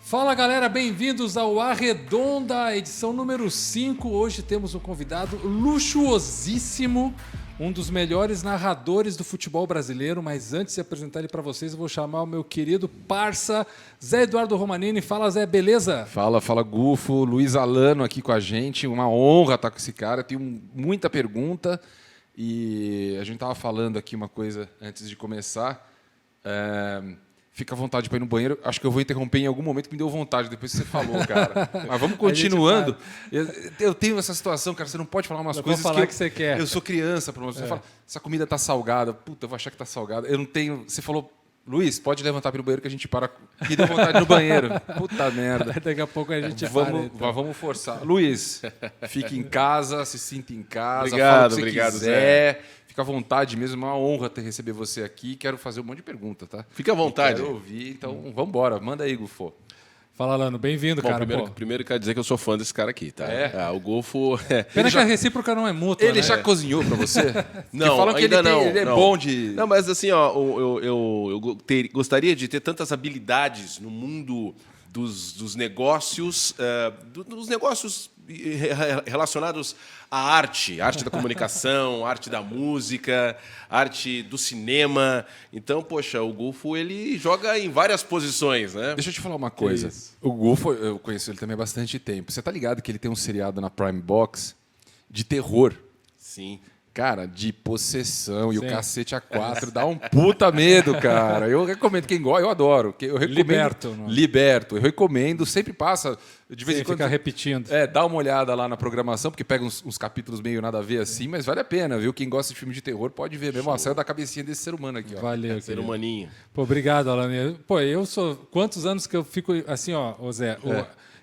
Fala galera, bem-vindos ao Arredonda, edição número 5. Hoje temos um convidado luxuosíssimo, um dos melhores narradores do futebol brasileiro. Mas antes de apresentar ele para vocês, eu vou chamar o meu querido parça, Zé Eduardo Romanini. Fala, Zé, beleza? Fala, Gufo. Luiz Alano aqui com a gente. Uma honra estar com esse cara. Eu tenho muita pergunta e a gente estava falando aqui uma coisa antes de começar. Fica à vontade para ir no banheiro. Acho que eu vou interromper em algum momento que me deu vontade, depois que você falou, cara. Mas vamos continuando. Eu tenho essa situação, cara, você não pode falar umas coisas falar que você quer. Eu sou criança, para você fala, essa comida tá salgada. Puta, eu vou achar que tá salgada. Eu não tenho... Você falou, Luiz, pode levantar para ir no banheiro que a gente para. Me deu vontade no banheiro. Puta merda. Daqui a pouco a gente vamos forçar. Luiz, fique em casa, se sinta em casa. Obrigado, fala o que você quiser. Fica à vontade mesmo, é uma honra receber você aqui. Quero fazer um monte de pergunta, tá? Fica à vontade. Quero ouvir, então vamos embora. Manda aí, Gufo. Fala, Lano. Bem-vindo, cara. Primeiro quero dizer que eu sou fã desse cara aqui, tá? O Gufo... Pena que a recíproca não é mútua, Ele né? já cozinhou pra você? Não, falam que ainda ele é bom de... Não, mas assim, ó, eu gostaria de ter tantas habilidades no mundo dos negócios, dos negócios relacionados à arte da comunicação, arte da música, arte do cinema. Então, poxa, o Gufo, ele joga em várias posições, né? Deixa eu te falar uma coisa. O Gufo, eu conheço ele também há bastante tempo. Você tá ligado que ele tem um seriado na Prime Box de terror? Sim. Cara, de possessão e o cacete A4 dá um puta medo, cara. Eu recomendo, quem gosta, eu adoro. Eu recomendo, Liberto. Eu recomendo, sempre passa, de vez em quando. Fica repetindo. Dá uma olhada lá na programação, porque pega uns capítulos meio nada a ver assim, mas vale a pena, viu? Quem gosta de filme de terror pode ver mesmo. Ó, saiu da cabecinha desse ser humano aqui, ó. Valeu, ser humaninho. Pô, obrigado, Alan. Pô, eu sou... Quantos anos que eu fico assim, ó, Zé?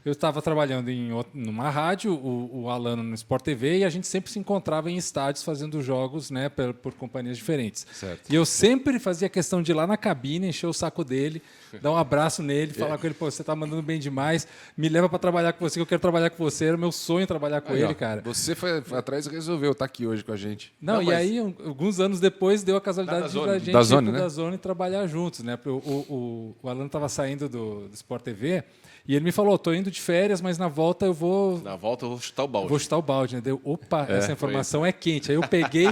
Eu estava trabalhando numa rádio, o Alano no Sport TV, e a gente sempre se encontrava em estádios fazendo jogos, né, por companhias diferentes. Certo. E eu sempre fazia questão de ir lá na cabine, encher o saco dele, dar um abraço nele, falar com ele, pô, você está mandando bem demais, me leva para trabalhar com você, que eu quero trabalhar com você, era meu sonho trabalhar com ele, cara. Você foi atrás e resolveu estar aqui hoje com a gente. E aí, alguns anos depois, deu a casualidade da gente ir da Zona e trabalhar juntos, né? O Alano estava saindo do Sport TV. E ele me falou, tô indo de férias, mas na volta eu vou... Na volta eu vou chutar o balde. Vou chutar o balde, né? Deu, opa, essa informação é quente. Aí eu peguei,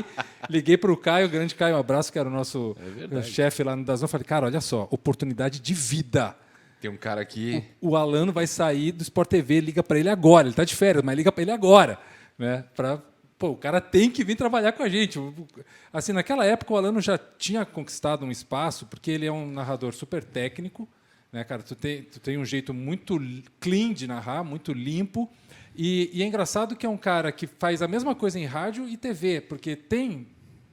liguei para o Caio, o grande Caio, um abraço, que era o nosso chefe lá no Dazon. Falei, cara, olha só, oportunidade de vida. Tem um cara aqui... O Alano vai sair do Sport TV, liga para ele agora. Ele tá de férias, mas liga para ele agora. Né? Pô, o cara tem que vir trabalhar com a gente. Assim, naquela época o Alano já tinha conquistado um espaço, porque ele é um narrador super técnico, né, cara, tu tem um jeito muito clean de narrar, muito limpo. E é engraçado que é um cara que faz a mesma coisa em rádio e TV, porque tem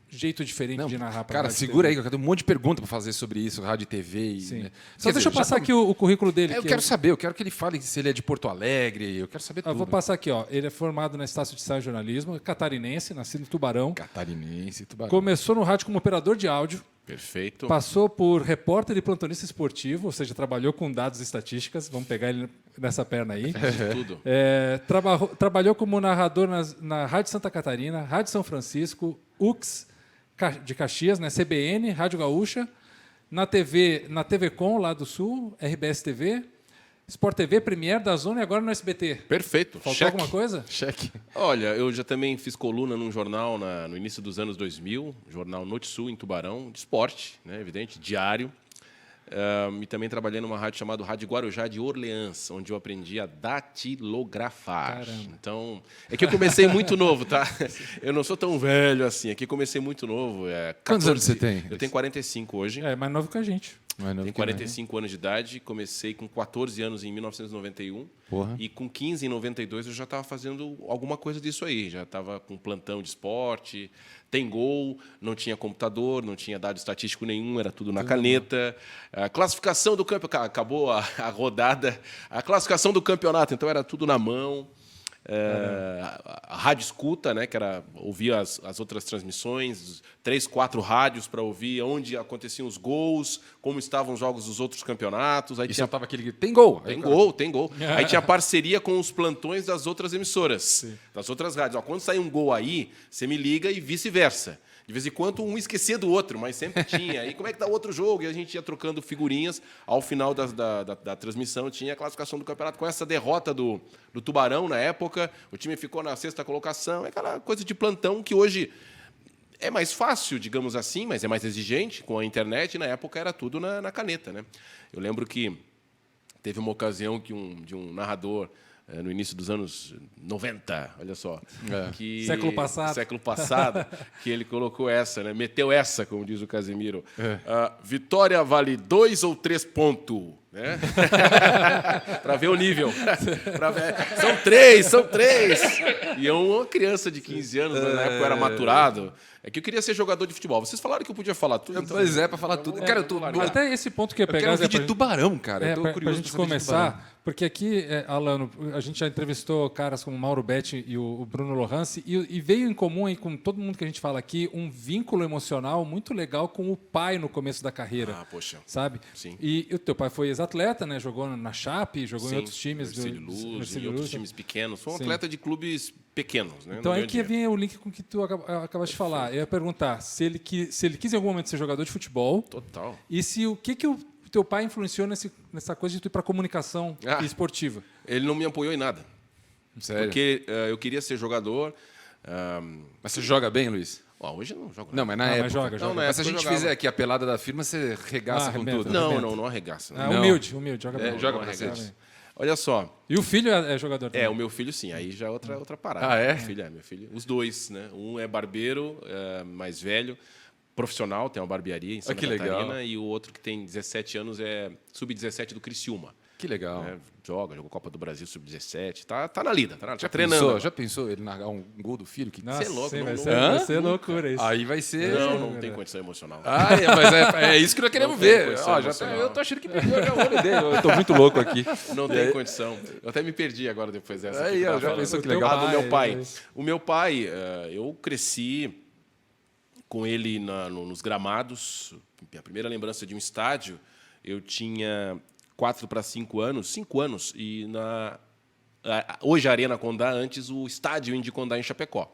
jeito diferente de narrar. Cara, segura aí, que eu tenho um monte de pergunta para fazer sobre isso, rádio e TV. Sim. Né? Só deixa eu passar aqui o currículo dele. Eu quero saber, eu quero que ele fale se ele é de Porto Alegre, eu quero saber tudo. Eu vou passar aqui, ó. Ele é formado na Estácio de Sá Jornalismo, catarinense, nascido em Tubarão. Tubarão. Começou no rádio como operador de áudio. Perfeito. Passou por repórter e plantonista esportivo, ou seja, trabalhou com dados e estatísticas. Vamos pegar ele nessa perna aí. Tudo. Trabalhou como narrador na Rádio Santa Catarina, Rádio São Francisco, UX de Caxias, né, CBN, Rádio Gaúcha, na TV Com, lá do Sul, RBS TV, Sport TV, Premier, Dazon e agora no SBT. Perfeito. Faltou alguma coisa? Cheque. Olha, eu já também fiz coluna num jornal no início dos anos 2000, jornal Noite Sul, em Tubarão, de esporte, né, evidente, diário. E também trabalhei numa rádio chamada Rádio Guarujá de Orleans, onde eu aprendi a datilografar. Caramba. Então, é que eu comecei muito novo, tá? Eu não sou tão velho assim, é que comecei muito novo. Quantos anos você tem? Eu tenho 45 hoje. É mais novo que a gente. Tenho 45 anos de idade, comecei com 14 anos em 1991. Porra. E com 15 em 92 eu já estava fazendo alguma coisa disso aí. Já estava com plantão de esporte, tem gol, não tinha computador, não tinha dado estatístico nenhum, era tudo na caneta. A classificação do campeonato, acabou a rodada, a classificação do campeonato, então era tudo na mão. A rádio escuta, né, que era ouvir as outras transmissões, 3, 4 rádios para ouvir onde aconteciam os gols, como estavam os jogos dos outros campeonatos. Aí tava aquele tem gol. Tem gol. Aí tinha parceria com os plantões das outras emissoras, das outras rádios. Ó, quando sair um gol aí, você me liga e vice-versa. De vez em quando um esquecia do outro, mas sempre tinha. E como é que tá o outro jogo? E a gente ia trocando figurinhas. Ao final da transmissão tinha a classificação do campeonato. Com essa derrota do Tubarão na época, o time ficou na 6ª colocação. É aquela coisa de plantão que hoje é mais fácil, digamos assim, mas é mais exigente com a internet. E na época era tudo na caneta, né? Eu lembro que teve uma ocasião que de um narrador, no início dos anos 90, olha só. Que, século passado. Século passado, que ele colocou essa, né? Meteu essa, como diz o Casemiro. Vitória vale 2 ou 3 pontos. Né? Para ver o nível. São três. E eu, uma criança de 15 anos, na época eu era maturado, é que eu queria ser jogador de futebol. Vocês falaram que eu podia falar tudo. Então, pois é, para falar tudo. Cara, eu tô... Até esse ponto que eu ia Eu pegar... quero ouvir de tubarão, cara. Eu tô pra curioso gente pra saber de tubarão. começar, porque aqui, Alano, a gente já entrevistou caras como o Mauro Betti e o Bruno Lohance, e veio em comum aí com todo mundo que a gente fala aqui um vínculo emocional muito legal com o pai no começo da carreira. Poxa. Sabe? Sim. E o teu pai foi ex-atleta, né? Jogou na Chape, jogou em outros times. Ercílio Luz, em outros times pequenos. Foi um atleta de clubes pequenos. Né? Então aí que vinha o link com o que tu acabaste de falar. Eu ia perguntar se ele quis em algum momento ser jogador de futebol. Total. E se o que o teu pai influenciou nessa coisa de tu ir para comunicação esportiva? Ele não me apoiou em nada. Sério? Porque eu queria ser jogador. Mas você joga bem, Luiz? Hoje eu não jogo nada. Não, mas na Não, mas época. joga. Não, na Mas se a época eu gente jogava. fizer aqui a pelada da firma, você regaça com arrebenta. tudo. Não arregaça. Não. Humilde, joga bem. Joga não pra arregaça. cacete. Olha só. E o filho é jogador também? O meu filho sim, aí já é outra parada. Ah, é? Meu filho. Os dois, né? Um é barbeiro, mais velho, profissional, tem uma barbearia em Santa que legal. Catarina, e o outro que tem 17 anos é sub-17 do Criciúma. Que legal. Jogou Copa do Brasil sub-17, tá na lida, tá treinando. Já pensou ele narrar um gol do filho? Nossa, Você é louco, sim, não- vai não- ser, vai ser loucura isso. Aí vai ser... Não tem condição emocional. Mas é isso que nós queremos Não tem ver. condição Ó, emocional. eu tô achando que perdeu já o olho dele. Eu tô muito louco aqui. Não tem condição. Eu até me perdi agora depois dessa. Aí, que eu ó, tava já falando. pensou que O teu legal. Do meu pai. pai. O meu pai, eu cresci com ele nos gramados. A primeira lembrança de um estádio, eu tinha 4 para 5 anos. 5 anos. E hoje a Arena Condá, antes o estádio Indy Condá em Chapecó.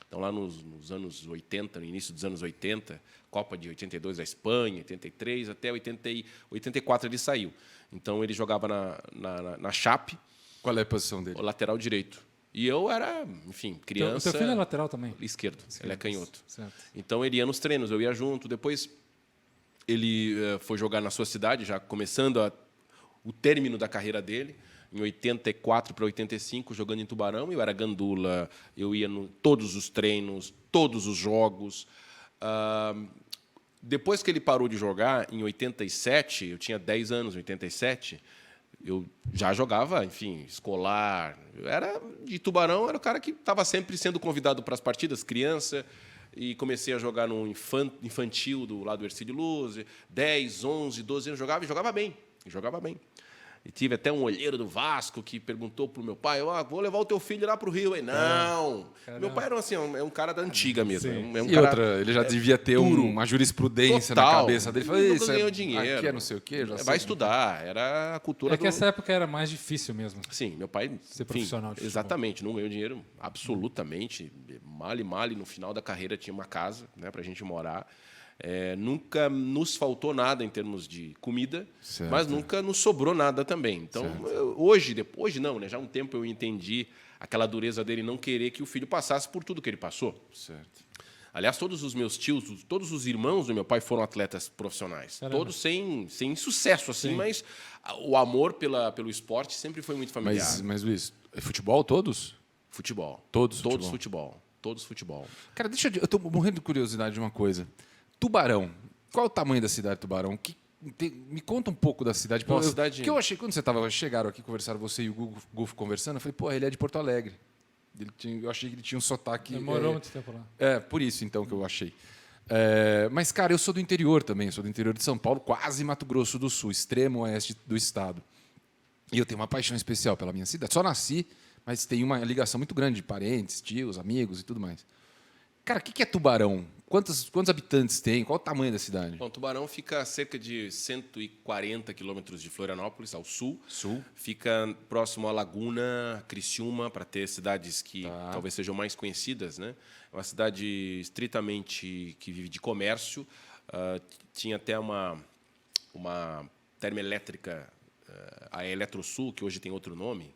Então, lá nos anos 80, no início dos anos 80, Copa de 82 da Espanha, 83, até 84 ele saiu. Então, ele jogava na Chape, Qual é a posição dele? o lateral direito. E eu era, enfim, criança... O teu filho é lateral também? Esquerdo, ele é canhoto. Certo. Então, ele ia nos treinos, eu ia junto. Depois, ele foi jogar na sua cidade, já começando o término da carreira dele, em 84 para 85, jogando em Tubarão. Eu era gandula, eu ia em todos os treinos, todos os jogos. Depois que ele parou de jogar, em 87, eu tinha 10 anos, em 87, eu já jogava, enfim, escolar. Eu era de Tubarão, era o cara que estava sempre sendo convidado para as partidas, criança, e comecei a jogar no infantil do lado do Ercílio Luz, 10, 11, 12 anos, jogava bem. E tive até um olheiro do Vasco que perguntou para o meu pai, vou levar o teu filho lá para o Rio. Não. Meu pai era assim, é um cara da antiga mesmo. É um E cara outra, ele já devia ter uma jurisprudência na total. cabeça dele. Ele Isso ganhou dinheiro. Aqui é não sei o quê. Já Vai sei. estudar, era a cultura É que essa época era mais difícil mesmo. Sim, meu pai... Ser profissional de futebol. Exatamente, não ganhou dinheiro absolutamente. Male, no final da carreira tinha uma casa, né, para a gente morar. Nunca nos faltou nada em termos de comida, Certo. mas nunca nos sobrou nada também. Então, hoje não, né, já há um tempo eu entendi aquela dureza dele não querer que o filho passasse por tudo que ele passou. Certo. Aliás, todos os meus tios, todos os irmãos do meu pai foram atletas profissionais. Caramba. Todos sem sucesso, assim, mas o amor pelo esporte sempre foi muito familiar. Mas, Luiz, é futebol todos? Futebol. Todos futebol. Todos futebol. Cara, eu tô morrendo de curiosidade de uma coisa. Tubarão. Qual é o tamanho da cidade de Tubarão? Me conta um pouco da cidade. Bom, a cidade- Porque eu achei, quando chegaram aqui, conversaram você e o Gufo conversando, eu falei, pô, ele é de Porto Alegre. Eu achei que ele tinha um sotaque... Demorou muito tempo lá. Por isso, então, que eu achei. Mas, cara, eu sou do interior também. Sou do interior de São Paulo, quase Mato Grosso do Sul, extremo oeste do estado. E eu tenho uma paixão especial pela minha cidade. Só nasci, mas tenho uma ligação muito grande de parentes, tios, amigos e tudo mais. Cara, o que é Tubarão? Quantos habitantes tem? Qual o tamanho da cidade? Bom, Tubarão fica a cerca de 140 quilômetros de Florianópolis, ao sul. Sul. Fica próximo à Laguna, Criciúma, para ter cidades que talvez sejam mais conhecidas, né? É uma cidade estritamente que vive de comércio. Tinha até uma termoelétrica, a Eletrosul, que hoje tem outro nome,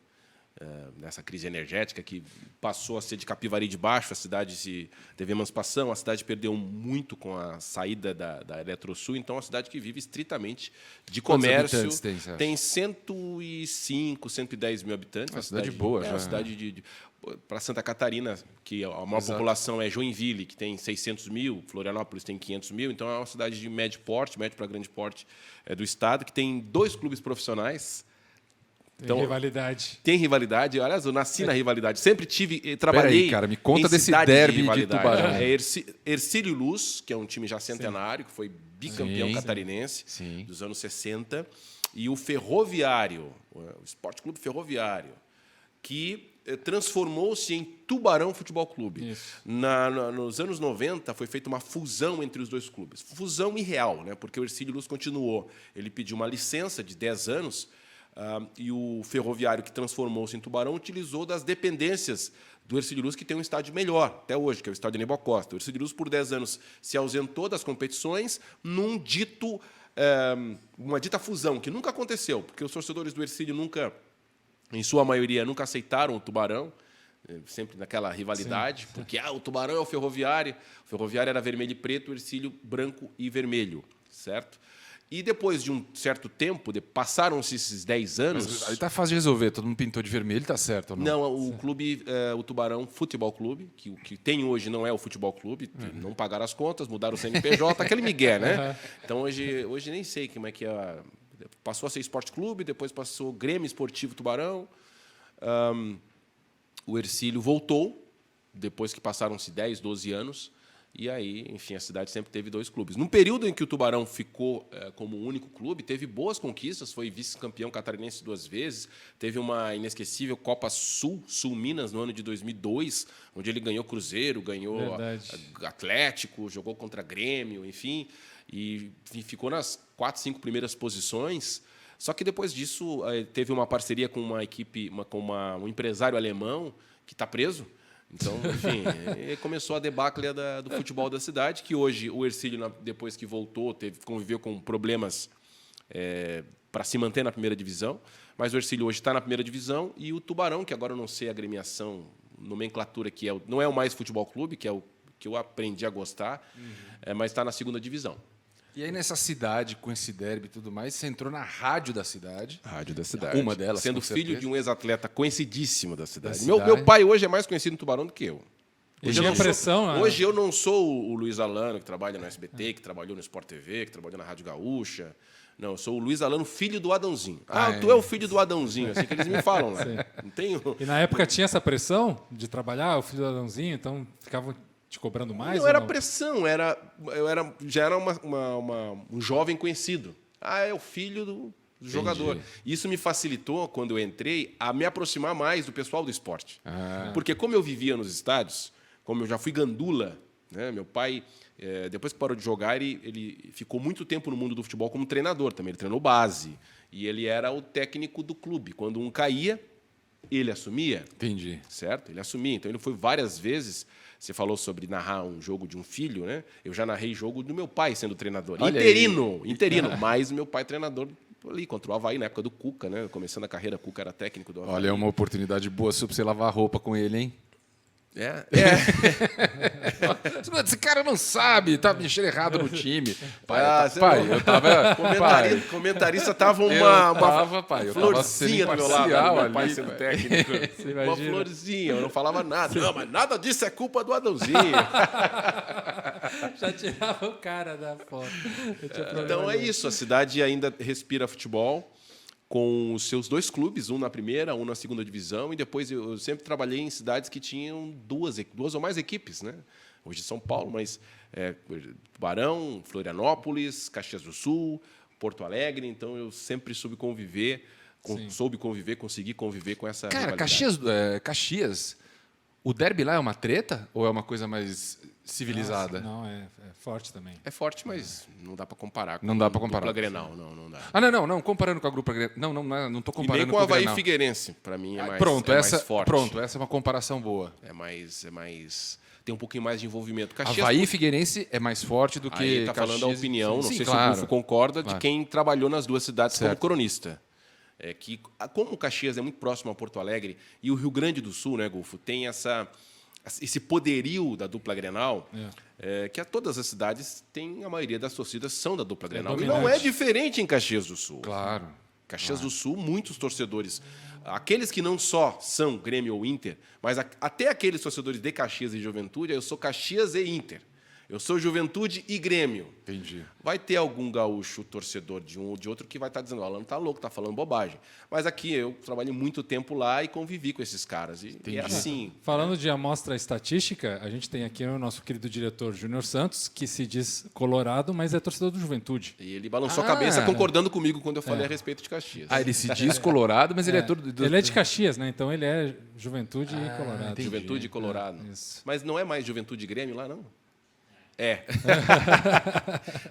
nessa crise energética, que passou a ser de Capivari de Baixo, a cidade teve emancipação, a cidade perdeu muito com a saída da Eletrosul, então é uma cidade que vive estritamente de comércio. Quantos habitantes tem 105, 110 mil habitantes. Uma cidade boa, já. Uma cidade para Santa Catarina, que a maior população é Joinville, que tem 600 mil, Florianópolis tem 500 mil, então é uma cidade de médio porte, médio para grande porte do estado, que tem 2 clubes profissionais. Tem rivalidade. Tem rivalidade. Aliás, eu nasci na rivalidade. Sempre trabalhei. Peraí, cara, me conta em desse cidade derby de rivalidade. Tubarão. É Hercílio Luz, que é um time já centenário, que foi bicampeão catarinense dos anos 60, e o Ferroviário, o Esporte Clube Ferroviário, que transformou-se em Tubarão Futebol Clube. Nos anos 90, foi feita uma fusão entre os 2 clubes. Fusão irreal, né? Porque o Hercílio Luz continuou. Ele pediu uma licença de 10 anos, e o Ferroviário, que transformou-se em Tubarão, utilizou das dependências do Hercílio Luz, que tem um estádio melhor, até hoje, que é o estádio Aníbal Costa. O Hercílio Luz, por 10 anos, se ausentou das competições uma dita fusão, que nunca aconteceu, porque os torcedores do Hercílio nunca, em sua maioria, nunca aceitaram o Tubarão, sempre naquela rivalidade, porque o Tubarão é o Ferroviário era vermelho e preto, o Hercílio branco e vermelho, certo? E depois de um certo tempo, passaram-se esses 10 anos... Mas aí está fácil de resolver, todo mundo pintou de vermelho, está certo ou não? Não, o clube, o Tubarão Futebol Clube, que o que tem hoje não é o Futebol Clube, não pagaram as contas, mudaram o CNPJ, aquele migué, né? Então, hoje nem sei como é que é. Passou a ser Esporte Clube, depois passou Grêmio Esportivo Tubarão. O Hercílio voltou, depois que passaram-se 10, 12 anos, e aí, enfim, a cidade sempre teve 2 clubes. No período em que o Tubarão ficou como único clube, teve boas conquistas, foi vice-campeão catarinense 2 vezes, teve uma inesquecível Copa Sul Minas, no ano de 2002, onde ele ganhou Cruzeiro, ganhou Atlético, jogou contra Grêmio, enfim, e ficou nas 4, 5 primeiras posições. Só que depois disso teve uma parceria com uma equipe, um empresário alemão que está preso. Então, enfim, começou a debacle do futebol da cidade, que hoje o Hercílio, depois que voltou, conviveu com problemas para se manter na primeira divisão, mas o Hercílio hoje está na primeira divisão, e o Tubarão, que agora eu não sei a agremiação, nomenclatura, que não é o Mais Futebol Clube, que é o que eu aprendi a gostar, mas está na segunda divisão. E aí, nessa cidade, com esse derby e tudo mais, você entrou na rádio da cidade. Rádio da cidade. Uma delas, sendo com filho certeza. de um ex-atleta conhecidíssimo da cidade. cidade. Meu pai hoje é mais conhecido no Tubarão do que eu. Hoje tinha pressão, né? Hoje eu não sou o Luiz Alano, que trabalha no SBT, que trabalhou no Sport TV, que trabalhou na Rádio Gaúcha. Não, eu sou o Luiz Alano, filho do Adãozinho. Tu é o filho do Adãozinho, assim que eles me falam lá. Não tenho... E na época tinha essa pressão de trabalhar, o filho do Adãozinho, então ficavam te cobrando mais? Não era pressão, já era um jovem conhecido. É o filho do jogador. Isso me facilitou, quando eu entrei, a me aproximar mais do pessoal do esporte. Porque como eu vivia nos estádios, como eu já fui gandula, né, meu pai, depois que parou de jogar, ele ficou muito tempo no mundo do futebol como treinador também. Ele treinou base. E ele era o técnico do clube. Quando um caía, ele assumia. Entendi. Certo? Ele assumia. Então, ele foi várias vezes... Você falou sobre narrar um jogo de um filho, né? Eu já narrei jogo do meu pai sendo treinador. Olha interino, mas o meu pai treinador ali contra o Avaí, na época do Cuca, né? Começando a carreira, Cuca era técnico do Avaí. Olha, é uma oportunidade boa para você lavar roupa com ele, hein? Esse cara não sabe, tá mexendo errado no time. Eu tava... Comentarista tava uma florzinha do meu lado, meu ali, pai sendo técnico. Uma florzinha, eu não falava nada. Não, mas nada disso é culpa do Adãozinho. Já tirava o cara da foto. Então é isso, a cidade ainda respira futebol, com os seus 2 clubes, um na primeira, um na segunda divisão, e depois eu sempre trabalhei em cidades que tinham duas ou mais equipes, né? Hoje São Paulo, mas Tubarão, Florianópolis, Caxias do Sul, Porto Alegre, então eu sempre soube conviver, consegui conviver com essa Cara, rivalidade. Caxias, O derby lá é uma treta ou é uma coisa mais civilizada? Não, é forte também. É forte, mas não dá para comparar com Não dá pra comparar. dupla Grenal. Não dá. Não, comparando com a Grupo Grenal. Não tô E comparando nem com o o Avaí Grenal. Figueirense, para mim é mais, Pronto, é essa, mais forte. pronto, essa é uma comparação boa. É mais tem um pouquinho mais de envolvimento. Caxias, Avaí e Figueirense é mais forte do que aí está Caxias falando a e- opinião, não Sim, sei claro. se o Gufo concorda, Claro. de quem trabalhou nas duas cidades como Certo. cronista. É que, como o Caxias é muito próximo a Porto Alegre e o Rio Grande do Sul, né, Gufo, tem esse poderio da dupla Grenal, que todas as cidades têm, a maioria das torcidas são da dupla Grenal. E não é dominante. diferente em Caxias do Sul. Claro. Caxias do Sul, muitos torcedores. Aqueles que não só são Grêmio ou Inter, mas até aqueles torcedores de Caxias e Juventude, eu sou Caxias e Inter. Eu sou Juventude e Grêmio. Entendi. Vai ter algum gaúcho torcedor de um ou de outro que vai estar dizendo, o Alan tá louco, tá falando bobagem. Mas aqui eu trabalhei muito tempo lá e convivi com esses caras. E é assim. Falando de amostra estatística, a gente tem aqui o nosso querido diretor Júnior Santos, que se diz colorado, mas é torcedor do Juventude. E ele balançou a cabeça concordando comigo quando eu falei a respeito de Caxias. Ele se diz colorado, mas ele é todo... Ele é de Caxias, né? Então ele é Juventude e Colorado. entendi. Juventude e Colorado. Isso. Mas não é mais Juventude e Grêmio lá, não? É.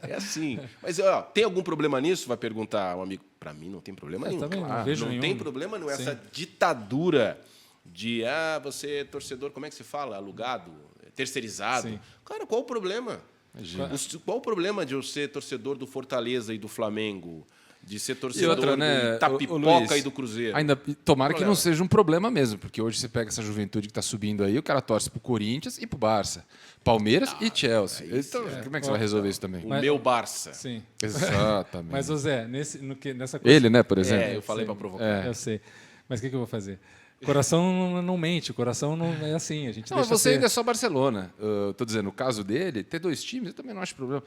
É assim. Mas ó, tem algum problema nisso? Vai perguntar um amigo. Para mim não tem problema nenhum. também não Claro. vejo Não nenhum. tem problema nenhum. Essa Sim. ditadura de você é torcedor, como é que se fala? Alugado, terceirizado. Sim. Cara, qual o problema? Imagina. Qual o problema de eu ser torcedor do Fortaleza e do Flamengo? De ser E torcedor outra, né, do Itapipoca Luiz, e do Cruzeiro? Ainda, tomara que Problema. não seja um problema mesmo, porque hoje você pega essa juventude que está subindo aí, o cara torce pro Corinthians e pro Barça. Palmeiras e Chelsea. Então, como é que você vai resolver isso também? O Mas- meu Barça. Sim. Exatamente. Mas, ô Zé, nessa coisa... Ele, né, por exemplo. Eu falei para provocar. É. Eu sei. Mas o que eu vou fazer? O coração não mente, o coração não é assim. A gente Não, deixa você ser. ainda é só Barcelona. Estou dizendo, no caso dele, ter dois times, eu também não acho problema.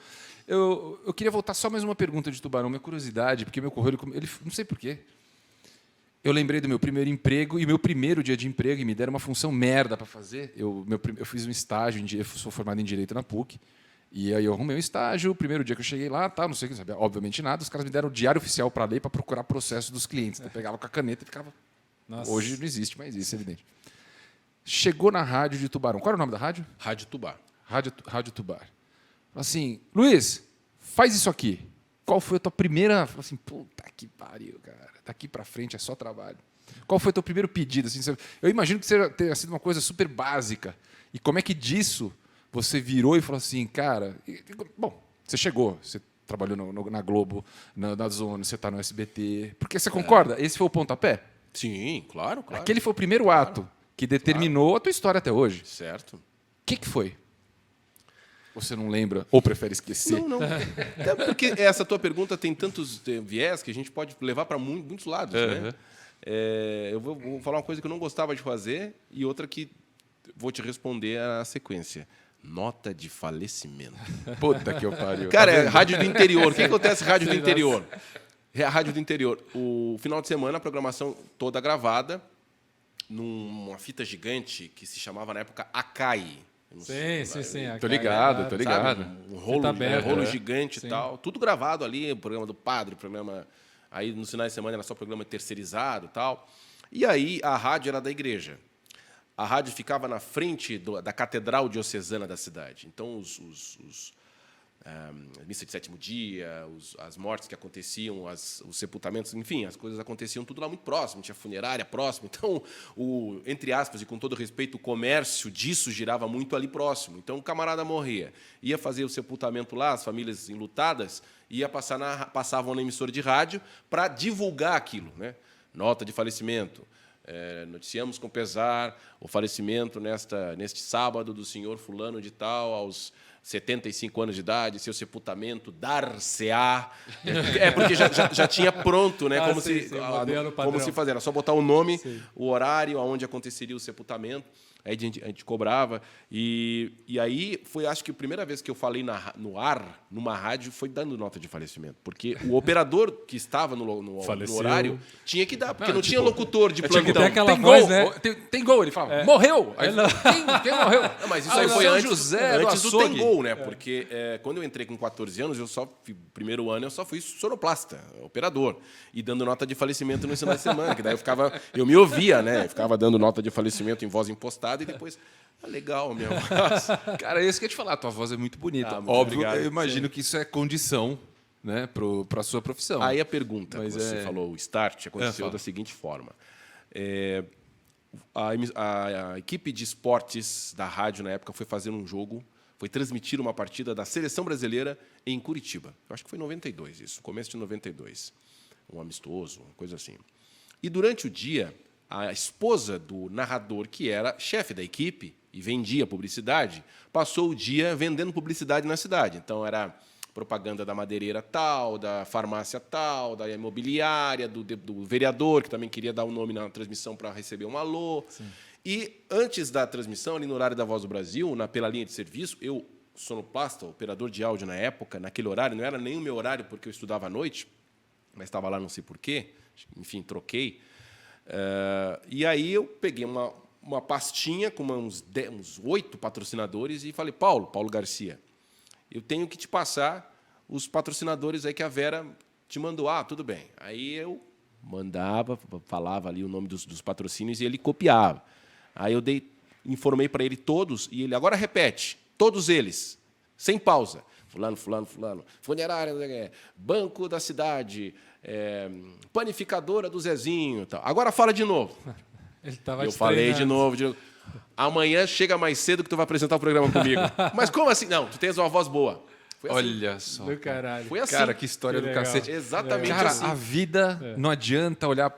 Eu queria voltar só mais uma pergunta de Tubarão, minha curiosidade, porque meu correio, ele não sei porquê. Eu lembrei do meu primeiro emprego e meu primeiro dia de emprego, e me deram uma função merda para fazer. Eu fiz um estágio, eu sou formado em Direito na PUC, e aí eu arrumei um estágio, o primeiro dia que eu cheguei lá, não sei o que, sabia obviamente nada, os caras me deram o diário oficial para ler, para procurar processo dos clientes. Eu pegava com a caneta e ficava... Nossa. Hoje não existe mais isso, é evidente. Chegou na rádio de Tubarão. Qual era o nome da rádio? Rádio Tubá. Rádio Tubar. Falou assim, Luiz, faz isso aqui. Qual foi a tua primeira... Falou assim, puta que pariu, cara. Daqui para frente é só trabalho. Qual foi o teu primeiro pedido? Assim, eu imagino que tenha sido uma coisa super básica. E como é que disso você virou e falou assim, cara... Bom, você chegou, você trabalhou na Globo, na Zona, você está no SBT. Porque você concorda? Esse foi o pontapé? Sim, claro. Aquele foi o primeiro ato que determinou a tua história até hoje. Certo. O que foi? Você não lembra ou prefere esquecer? Não. Até porque essa tua pergunta tem tantos viés que a gente pode levar para muitos lados. Né? Eu vou falar uma coisa que eu não gostava de fazer e outra que vou te responder na sequência. Nota de falecimento. Puta que eu pariu. Cara, é rádio do interior. O que acontece rádio do interior? É a rádio do interior. O final de semana, a programação toda gravada numa fita gigante que se chamava, na época, Akai. Sim. Tô ligado. Sabe? Um rolo, aberta, rolo né? gigante Sim. e tal. Tudo gravado ali, o programa do padre, o programa... Aí, nos finais de semana, era só programa terceirizado e tal. E aí, a rádio era da igreja. A rádio ficava na frente da catedral diocesana da cidade. Então, a missa de sétimo dia, as mortes que aconteciam, os sepultamentos, enfim, as coisas aconteciam tudo lá muito próximo, tinha funerária próximo. Então, entre aspas, e com todo respeito, o comércio disso girava muito ali próximo. Então, o camarada morria, ia fazer o sepultamento lá, as famílias enlutadas, passavam na emissora de rádio para divulgar aquilo, né? Nota de falecimento. Noticiamos com pesar o falecimento neste sábado do senhor fulano de tal, aos 75 anos de idade, seu sepultamento dar-se-á. Porque já tinha pronto, né? Como se fazia. Era só botar o nome, o horário, aonde aconteceria o sepultamento. Aí a gente cobrava. E aí foi, acho que a primeira vez que eu falei no ar, numa rádio, foi dando nota de falecimento. Porque o operador que estava no horário tinha que dar, porque não tinha locutor de plantão. que ter aquela Tem voz, gol, né? Tem gol, ele fala, morreu! Aí, quem morreu? Não, mas isso aí foi São antes, José do antes do açougue. Tem Gol. mudou, né? Porque quando eu entrei com 14 anos, primeiro ano eu só fui sonoplasta, operador, e dando nota de falecimento no final de semana, que daí eu me ouvia, né? Eu ficava dando nota de falecimento em voz impostada e depois, legal, minha voz. Cara, isso que eu ia te falar, tua voz é muito bonita. Muito Óbvio, obrigado. eu imagino que isso é condição, né, para a sua profissão. Aí a pergunta Mas que você falou, o start, aconteceu fala. da seguinte forma. A equipe de esportes da rádio, na época, foi fazer um jogo, foi transmitir uma partida da Seleção Brasileira em Curitiba. Eu acho que foi em 92, isso, começo de 92. Um amistoso, uma coisa assim. E, durante o dia, a esposa do narrador, que era chefe da equipe e vendia publicidade, passou o dia vendendo publicidade na cidade. Então, era propaganda da madeireira tal, da farmácia tal, da imobiliária, do vereador, que também queria dar um nome na transmissão para receber um alô. Sim. E, antes da transmissão, ali no horário da Voz do Brasil, pela linha de serviço, eu, sonoplasta, operador de áudio na época, naquele horário, não era nem o meu horário, porque eu estudava à noite, mas estava lá não sei porquê, enfim, troquei. E aí eu peguei uma pastinha com uns 8 patrocinadores e falei, Paulo Garcia, eu tenho que te passar os patrocinadores aí que a Vera te mandou. Tudo bem. Aí eu falava ali o nome dos patrocínios e ele copiava. Aí eu informei para ele todos e ele, agora repete, todos eles, sem pausa. Fulano, funerária, Banco da Cidade, panificadora do Zezinho. Tal. Agora fala de novo. Eu falei de novo. Amanhã chega mais cedo que tu vai apresentar o programa comigo. Mas como assim? Não, tu tens uma voz boa. Foi assim. Olha só. Do caralho. Foi assim. Cara, que história do cacete. Exatamente cara, assim. a vida não adianta olhar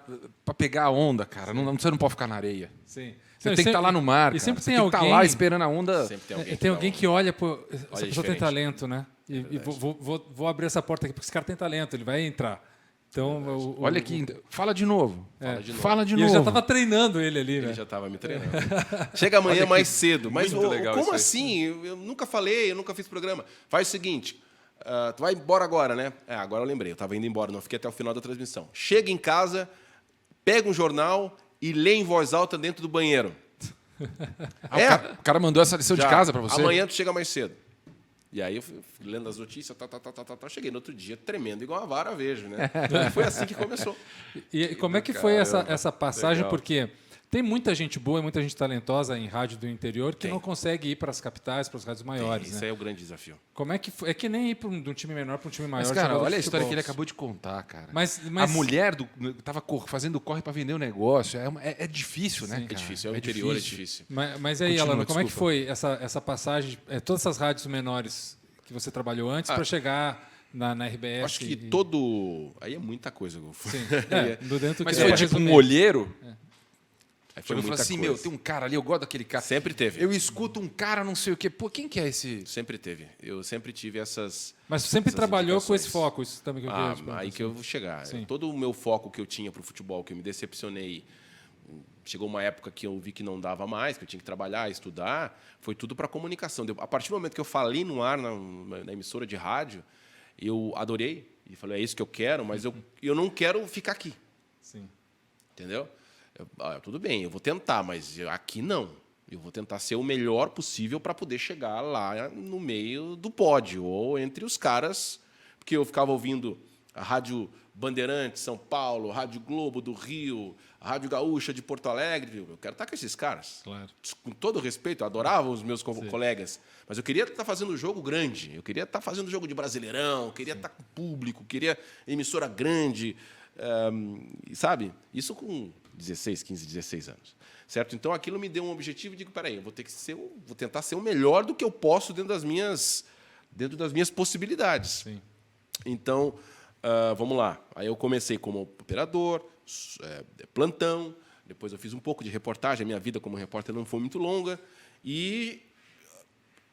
para pegar a onda, cara. Você não pode ficar na areia. Sim. Você tem que estar lá no mar. E sempre você tem tem que alguém. estar lá esperando a onda. Sempre tem alguém que olha, pô, essa pessoa tem diferente. talento, né? E vou abrir essa porta aqui, porque esse cara tem talento, ele vai entrar. Então, olha aqui, fala de novo. Fala de e novo. eu já estava treinando ele ali, né? Ele já estava me treinando. Chega amanhã mais cedo. Mas legal como isso aí. assim? Eu nunca falei, eu nunca fiz programa. Faz o seguinte, tu vai embora agora, né? Agora eu lembrei, eu estava indo embora, não fiquei até o final da transmissão. Chega em casa, pega um jornal e lê em voz alta dentro do banheiro. O cara mandou essa lição de casa para você? Amanhã tu chega mais cedo. E aí eu fui lendo as notícias, cheguei no outro dia tremendo igual uma vara, vejo, né? E foi assim que começou. E como é que foi essa passagem? Legal. Porque tem muita gente boa e muita gente talentosa em rádio do interior que não consegue ir para as capitais, para as rádios maiores. Isso né? é o grande desafio. Como é que foi? É que nem ir de um time menor para um time maior. Mas, cara, jogador olha de a história que futebol. ele acabou de contar, cara. Mas A mulher estava fazendo corre para vender o negócio. É difícil, né, Sim. cara? É difícil, é o interior é difícil. Mas aí, Continua, Alano, como é que desculpa. foi essa passagem, todas essas rádios menores que você trabalhou antes para chegar na RBS? Acho que Aí é muita coisa. Sim, do dentro Mas que foi é tipo um resumir. olheiro? Foi Chegou e falou muita assim, coisa. tem um cara ali, eu gosto daquele cara. Sempre teve. Eu escuto um cara, não sei o quê. Pô, quem que é esse? Sempre teve. Eu sempre tive essas... Mas você sempre essas trabalhou com indicações. esse foco, isso também que eu queria te perguntar, Aí que eu vou chegar. Sim. Todo o meu foco que eu tinha para o futebol, que eu me decepcionei, chegou uma época que eu vi que não dava mais, que eu tinha que trabalhar, estudar, foi tudo para comunicação. A partir do momento que eu falei no ar, na emissora de rádio, eu adorei e falei, é isso que eu quero, mas eu não quero ficar aqui. Sim. Entendeu? Tudo bem, eu vou tentar, mas aqui não. Eu vou tentar ser o melhor possível para poder chegar lá no meio do pódio, ou entre os caras, porque eu ficava ouvindo a Rádio Bandeirantes, São Paulo, Rádio Globo do Rio, a Rádio Gaúcha de Porto Alegre. Eu quero estar com esses caras. Claro. Com todo respeito, eu adorava os meus colegas, mas eu queria estar fazendo jogo grande, eu queria estar fazendo jogo de Brasileirão, eu queria estar com público, queria emissora grande, sabe? Isso com 16, 15, 16 anos. Certo? Então, aquilo me deu um objetivo de que, peraí, eu vou tentar ser o melhor do que eu posso dentro das minhas possibilidades. Sim. Então, vamos lá. Aí eu comecei como operador, plantão, depois eu fiz um pouco de reportagem, a minha vida como repórter não foi muito longa, e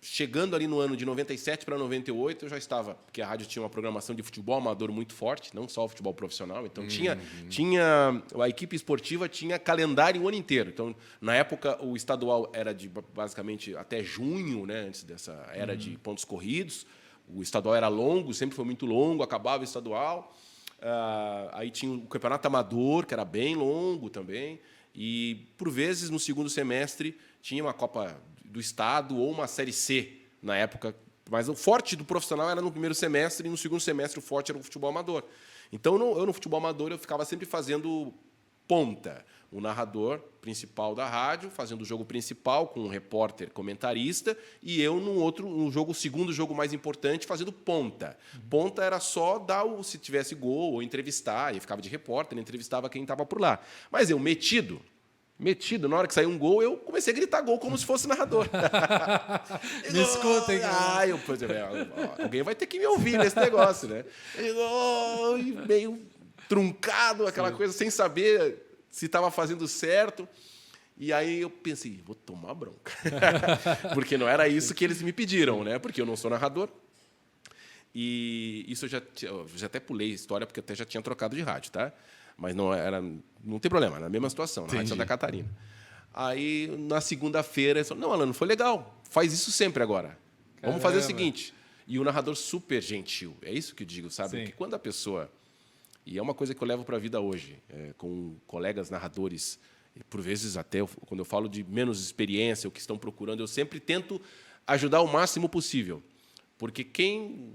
chegando ali no ano de 97 para 98, eu já estava, porque a rádio tinha uma programação de futebol amador muito forte, não só o futebol profissional, então tinha a equipe esportiva tinha calendário o ano inteiro. Então, na época, o estadual era de basicamente até junho, né, antes dessa era de pontos corridos. O estadual era longo, sempre foi muito longo, acabava o estadual. Aí tinha o campeonato amador, que era bem longo também, e, por vezes, no segundo semestre, tinha uma Copa do Estado ou uma Série C, na época, Mas o forte do profissional era no primeiro semestre e no segundo semestre o forte era o futebol amador. Então, eu no futebol amador eu ficava sempre fazendo ponta. O narrador principal da rádio, fazendo o jogo principal com um repórter comentarista, e eu no jogo, o segundo jogo mais importante, fazendo ponta. Ponta era só dar se tivesse gol ou entrevistar, e eu ficava de repórter, entrevistava quem estava por lá. Mas eu, metido, na hora que saiu um gol, eu comecei a gritar gol como se fosse narrador. Me escutem. Alguém vai ter que me ouvir nesse negócio, né? E meio truncado, aquela coisa, sem saber se estava fazendo certo. E aí eu pensei, vou tomar bronca. Porque não era isso que eles me pediram, né? Porque eu não sou narrador. E isso eu já até pulei a história, porque eu até já tinha trocado de rádio, tá? Mas não tem problema, na mesma situação, na Rádio Santa Catarina. Aí, na segunda-feira, eles falaram, não, Alano, foi legal, faz isso sempre agora. Vamos fazer o seguinte. E o narrador super gentil, é isso que eu digo, sabe? Sim. Porque quando a pessoa... E é uma coisa que eu levo para a vida hoje, com colegas narradores, por vezes até quando eu falo de menos experiência, o que estão procurando, eu sempre tento ajudar o máximo possível. Porque quem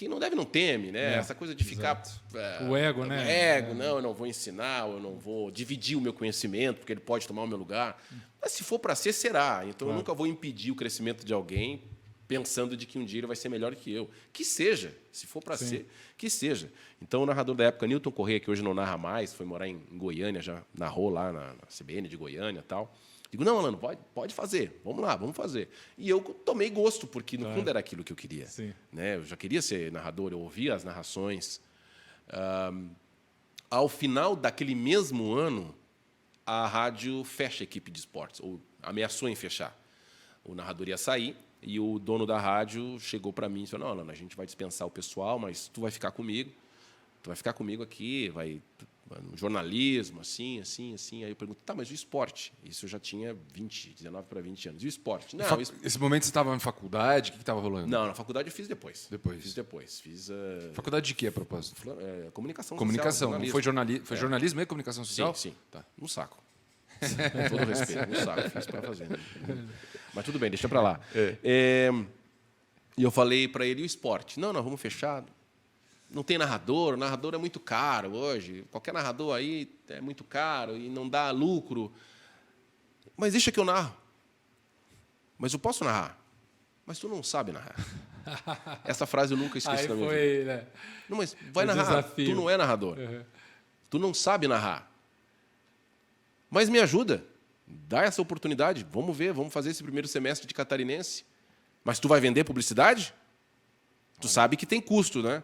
não deve não teme, né? Essa coisa de ficar... O ego, né? O ego, não, eu não vou ensinar, eu não vou dividir o meu conhecimento, porque ele pode tomar o meu lugar. Mas se for para ser, será. Então, eu nunca vou impedir o crescimento de alguém pensando de que um dia ele vai ser melhor que eu. Que seja. Se for para ser, que seja. Então, o narrador da época, Newton Corrêa, que hoje não narra mais, foi morar em Goiânia, já narrou lá na CBN de Goiânia e tal. Digo, não, Alano, pode fazer. Vamos lá, vamos fazer. E eu tomei gosto, porque, no fundo, era aquilo que eu queria. Né? Eu já queria ser narrador, eu ouvia as narrações. Ao final daquele mesmo ano, a rádio fecha a equipe de esportes, ou ameaçou em fechar. O narrador ia sair, e o dono da rádio chegou para mim e falou, não, Alano, a gente vai dispensar o pessoal, mas tu vai ficar comigo. Tu vai ficar comigo aqui, no jornalismo, assim. Aí eu pergunto, tá, mas e o esporte? Isso eu já tinha 19 para 20 anos. E o esporte? Não, Esse momento você estava na faculdade? O que estava rolando? Não, na faculdade eu fiz depois. Fiz depois. Faculdade de quê, a propósito? Comunicação social. Comunicação. Não foi jornalismo e comunicação social? Sim. Tá. No saco. Com todo respeito, no saco. Fiz para fazer. Mas tudo bem, deixa para lá. E eu falei para ele, e o esporte? Não, nós vamos fechar. Não tem narrador, o narrador é muito caro hoje. Qualquer narrador aí é muito caro e não dá lucro. Mas deixa que eu narro. Mas eu posso narrar. Mas tu não sabe narrar. Essa frase eu nunca esqueci na minha vida. Né? Não, mas vai narrar. Desafio. Tu não é narrador. Tu não sabe narrar. Mas me ajuda. Dá essa oportunidade. Vamos ver, vamos fazer esse primeiro semestre de catarinense. Mas tu vai vender publicidade? Tu sabe que tem custo, né?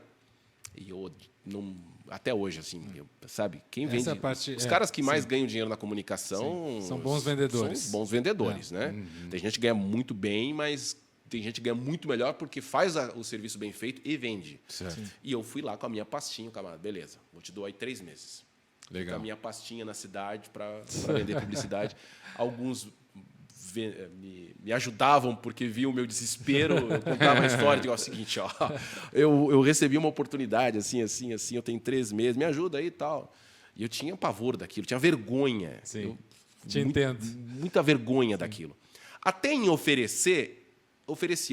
E eu não, até hoje, assim, sabe? Quem vende. Os caras que mais ganham dinheiro na comunicação são bons vendedores. São bons vendedores, né? Tem gente que ganha muito bem, mas tem gente que ganha muito melhor porque faz o serviço bem feito e vende. Certo. E eu fui lá com a minha pastinha, camarada, beleza, vou te doar aí 3 meses. Legal. Com a minha pastinha na cidade para vender publicidade. Alguns me ajudavam porque viam o meu desespero. Eu contava a história, digo, é o seguinte, ó, eu recebi uma oportunidade, assim, eu tenho 3 meses, me ajuda aí e tal. E eu tinha pavor daquilo, tinha vergonha. Sim, te entendo. Muita vergonha daquilo. Até em oferecia.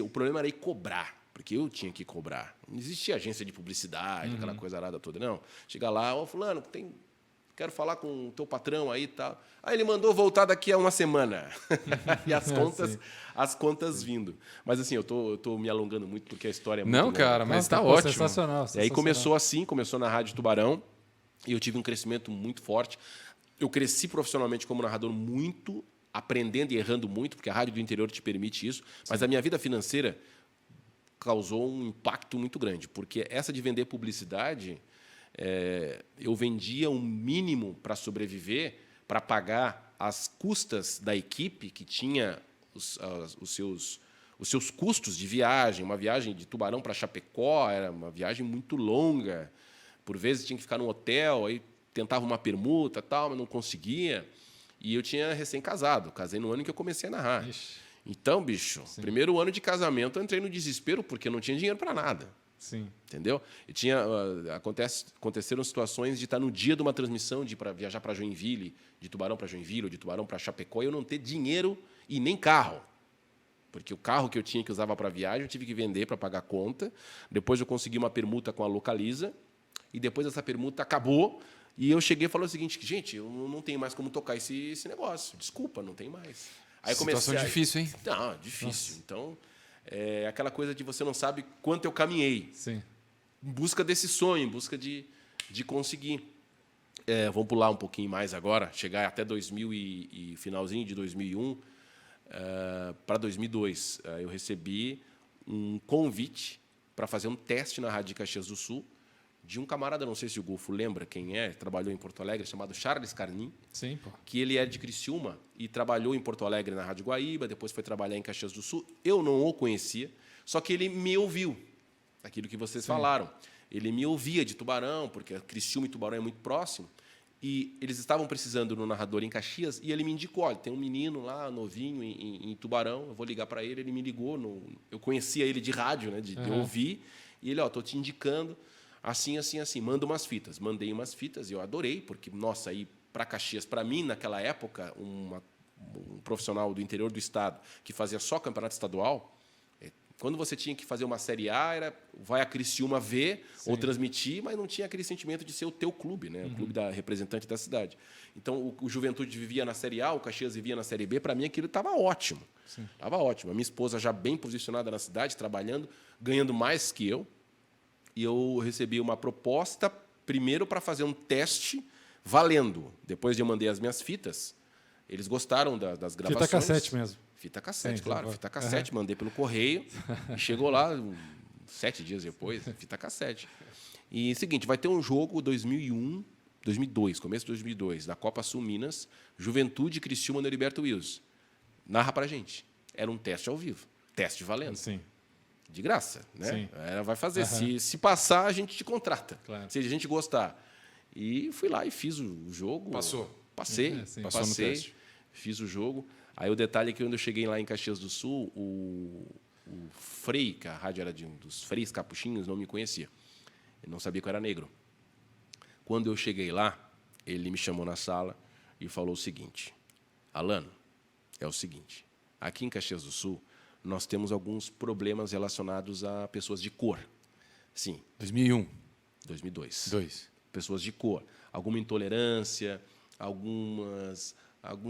O problema era ir cobrar, porque eu tinha que cobrar. Não existia agência de publicidade, aquela coisa arada toda, não. Chega lá, ó, fulano, quero falar com o teu patrão aí e tal. Aí ele mandou voltar daqui a 1 semana. E as contas vindo. Mas assim, eu tô me alongando muito porque a história é muito longa. Cara, mas está ótimo. Sensacional. E aí começou na Rádio Tubarão, e eu tive um crescimento muito forte. Eu cresci profissionalmente como narrador muito, aprendendo e errando muito, porque a rádio do interior te permite isso. Mas a minha vida financeira causou um impacto muito grande, porque essa de vender publicidade... eu vendia um mínimo para sobreviver, para pagar as custas da equipe, que tinha os seus custos de viagem. Uma viagem de Tubarão para Chapecó era uma viagem muito longa. Por vezes tinha que ficar num hotel, aí tentava uma permuta, tal, mas não conseguia. E eu tinha recém-casado. Casei no ano em que eu comecei a narrar. Ixi. Então, bicho, primeiro ano de casamento eu entrei no desespero porque eu não tinha dinheiro para nada. Sim. Entendeu? E aconteceram situações de estar no dia de uma transmissão, de viajar para Joinville, de Tubarão para Joinville, ou de Tubarão para Chapecó, e eu não ter dinheiro e nem carro. porque o carro que eu tinha que usava para viagem eu tive que vender para pagar a conta. Depois eu consegui uma permuta com a Localiza e depois essa permuta acabou e eu cheguei e falei o seguinte, gente, eu não tenho mais como tocar esse negócio. Desculpa, não tem mais. Aí Situação difícil, hein? Não, difícil. Nossa. Então, é aquela coisa de você não sabe quanto eu caminhei. Sim. Em busca desse sonho, em busca de conseguir. Vamos pular um pouquinho mais agora, chegar até 2000 e finalzinho de 2001 para 2002. Eu recebi um convite para fazer um teste na Rádio de Caxias do Sul de um camarada, não sei se o Golfo lembra quem é, trabalhou em Porto Alegre, chamado Charles Carnin. Sim, pô. Que ele é de Criciúma e trabalhou em Porto Alegre na Rádio Guaíba, depois foi trabalhar em Caxias do Sul. Eu não o conhecia, só que ele me ouviu, aquilo que vocês falaram. Ele me ouvia de Tubarão, porque Criciúma e Tubarão é muito próximo, e eles estavam precisando de um narrador em Caxias, e ele me indicou, olha, tem um menino lá, novinho, em Tubarão, eu vou ligar para ele. Ele me ligou, eu conhecia ele de rádio, né, de ouvir, e ele, estou te indicando, assim, assim, assim, manda umas fitas. Mandei umas fitas e eu adorei, porque, nossa, ir para Caxias, para mim, naquela época, um profissional do interior do estado que fazia só campeonato estadual, quando você tinha que fazer uma Série A, era vai a Criciúma ver ou transmitir, mas não tinha aquele sentimento de ser o teu clube, né? O clube da representante da cidade. Então, o Juventude vivia na Série A, o Caxias vivia na Série B. Para mim, aquilo estava ótimo. Estava ótimo. A minha esposa já bem posicionada na cidade, trabalhando, ganhando mais que eu. E eu recebi uma proposta, primeiro para fazer um teste valendo. Depois de eu mandei as minhas fitas, eles gostaram das gravações. Fita cassete mesmo. Fita cassete, claro. Fita cassete, mandei pelo correio. E chegou lá 7 dias depois, fita cassete. E seguinte, vai ter um jogo 2002, começo de 2002, da Copa Sul Minas, Juventude e Criciúma no Heriberto Wills. Narra pra gente. Era um teste ao vivo. Teste valendo. Sim. De graça, né? Sim. Ela vai fazer. Se passar, a gente te contrata. Claro. Se a gente gostar. E fui lá e fiz o jogo. Passou? Passei. Passou no teste. Fiz o jogo. Aí o detalhe é que quando eu cheguei lá em Caxias do Sul, o Frei, que a rádio era dos Freis Capuchinhos, não me conhecia. Ele não sabia que eu era negro. Quando eu cheguei lá, ele me chamou na sala e falou o seguinte: Alano, é o seguinte, aqui em Caxias do Sul, nós temos alguns problemas relacionados a pessoas de cor. Sim. 2001. 2002. Pessoas de cor. Alguma intolerância, alguns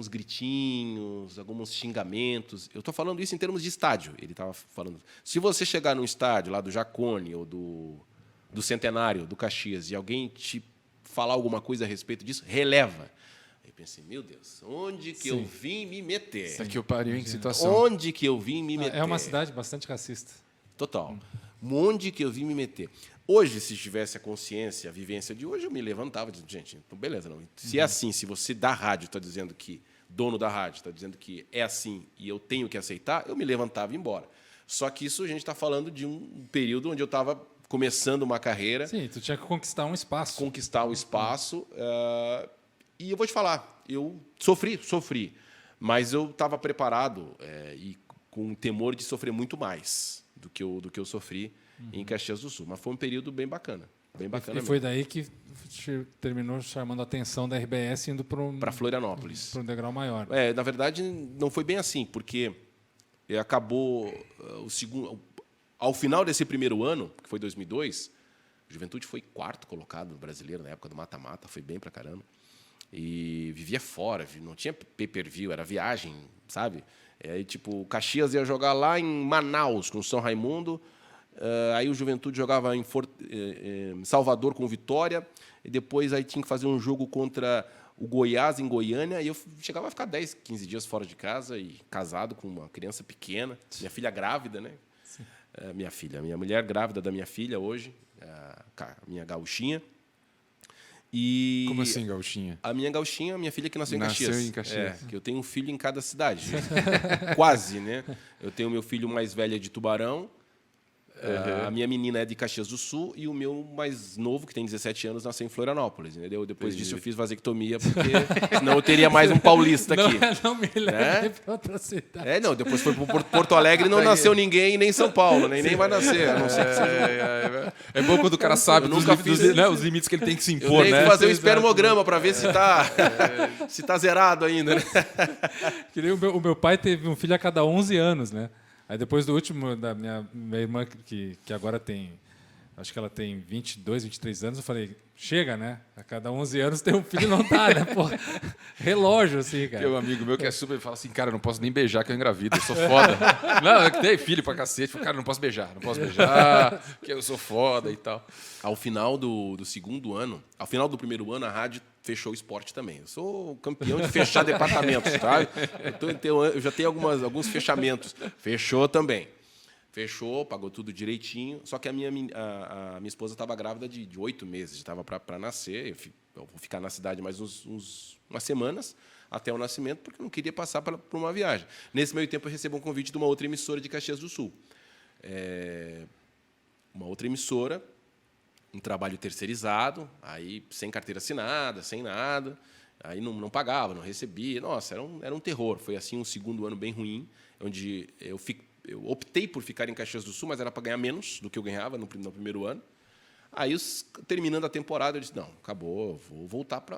gritinhos, alguns xingamentos. Eu estou falando isso em termos de estádio. Ele estava falando. Se você chegar num estádio lá do Jacone ou do Centenário, do Caxias, e alguém te falar alguma coisa a respeito disso, releva. Eu pensei, meu Deus, onde que eu vim me meter? Isso aqui eu pariu em que situação? Onde que eu vim me meter? É uma cidade bastante racista. Total. Onde que eu vim me meter? Hoje, se tivesse a consciência, a vivência de hoje, eu me levantava e dizia, gente, então beleza, não. Se é assim, se você da rádio está dizendo que, dono da rádio está dizendo que é assim e eu tenho que aceitar, eu me levantava e ia embora. Só que isso a gente está falando de um período onde eu estava começando uma carreira. Sim, tu tinha que conquistar um espaço. Conquistar o espaço. E eu vou te falar, eu sofri, mas eu estava preparado e com temor de sofrer muito mais do que eu sofri em Caxias do Sul. Mas foi um período bem bacana. Bem bacana. E foi daí que terminou chamando a atenção da RBS indo para Florianópolis. Para um degrau maior. Na verdade, não foi bem assim, porque acabou ao final desse primeiro ano, que foi 2002, a Juventude foi 4º colocado no brasileiro na época do mata-mata, foi bem pra caramba. E vivia fora, não tinha pay-per-view, era viagem, sabe? Aí, tipo, o Caxias ia jogar lá em Manaus com o São Raimundo, aí o Juventude jogava em Salvador com o Vitória, e depois aí tinha que fazer um jogo contra o Goiás em Goiânia, e eu chegava a ficar 10, 15 dias fora de casa e casado com uma criança pequena, minha filha grávida, né? Minha mulher grávida da minha filha hoje, a minha gauchinha. E como assim, gauchinha? A minha gauchinha, minha filha que nasceu em Caxias. Que eu tenho um filho em cada cidade. Quase, né? Eu tenho meu filho mais velho de Tubarão, a minha menina é de Caxias do Sul e o meu mais novo, que tem 17 anos, nasceu em Florianópolis. Entendeu? Depois disso eu fiz vasectomia, porque senão eu teria mais um paulista aqui. Não me leve para outra cidade. Não, depois foi para Porto Alegre e não nasceu ninguém, nem em São Paulo, nem vai nascer. A não ser que seja... É bom quando o cara sabe os limites que ele tem que se impor, né? Eu tenho que fazer um espermograma para ver se tá zerado ainda. Né? Que nem o meu pai teve um filho a cada 11 anos, né? Aí depois do último, da minha irmã, que agora tem, acho que ela tem 22, 23 anos, eu falei, chega, né? A cada 11 anos tem um filho, não dá, né? Pô, relógio, assim, cara. Tem um amigo meu que é super, fala assim, cara, eu não posso nem beijar que eu engravido, eu sou foda. Não, eu tenho filho pra cacete, cara, eu não posso beijar, porque eu sou foda e tal. Ao final do segundo ano, ao final do primeiro ano, a rádio fechou o esporte também. Eu sou campeão de fechar departamentos, sabe? Eu já tenho alguns fechamentos. Fechou também. Fechou, pagou tudo direitinho. Só que a minha esposa estava grávida de 8 meses, estava para nascer. Eu vou ficar na cidade mais umas semanas até o nascimento, porque eu não queria passar por uma viagem. Nesse meio tempo, eu recebo um convite de uma outra emissora de Caxias do Sul. Uma outra emissora, um trabalho terceirizado, aí sem carteira assinada, sem nada. Aí não pagava, não recebia. Nossa, era um terror. Foi assim um segundo ano bem ruim, onde eu optei por ficar em Caxias do Sul, mas era para ganhar menos do que eu ganhava no primeiro ano. Aí, terminando a temporada, eu disse, não, acabou, vou voltar.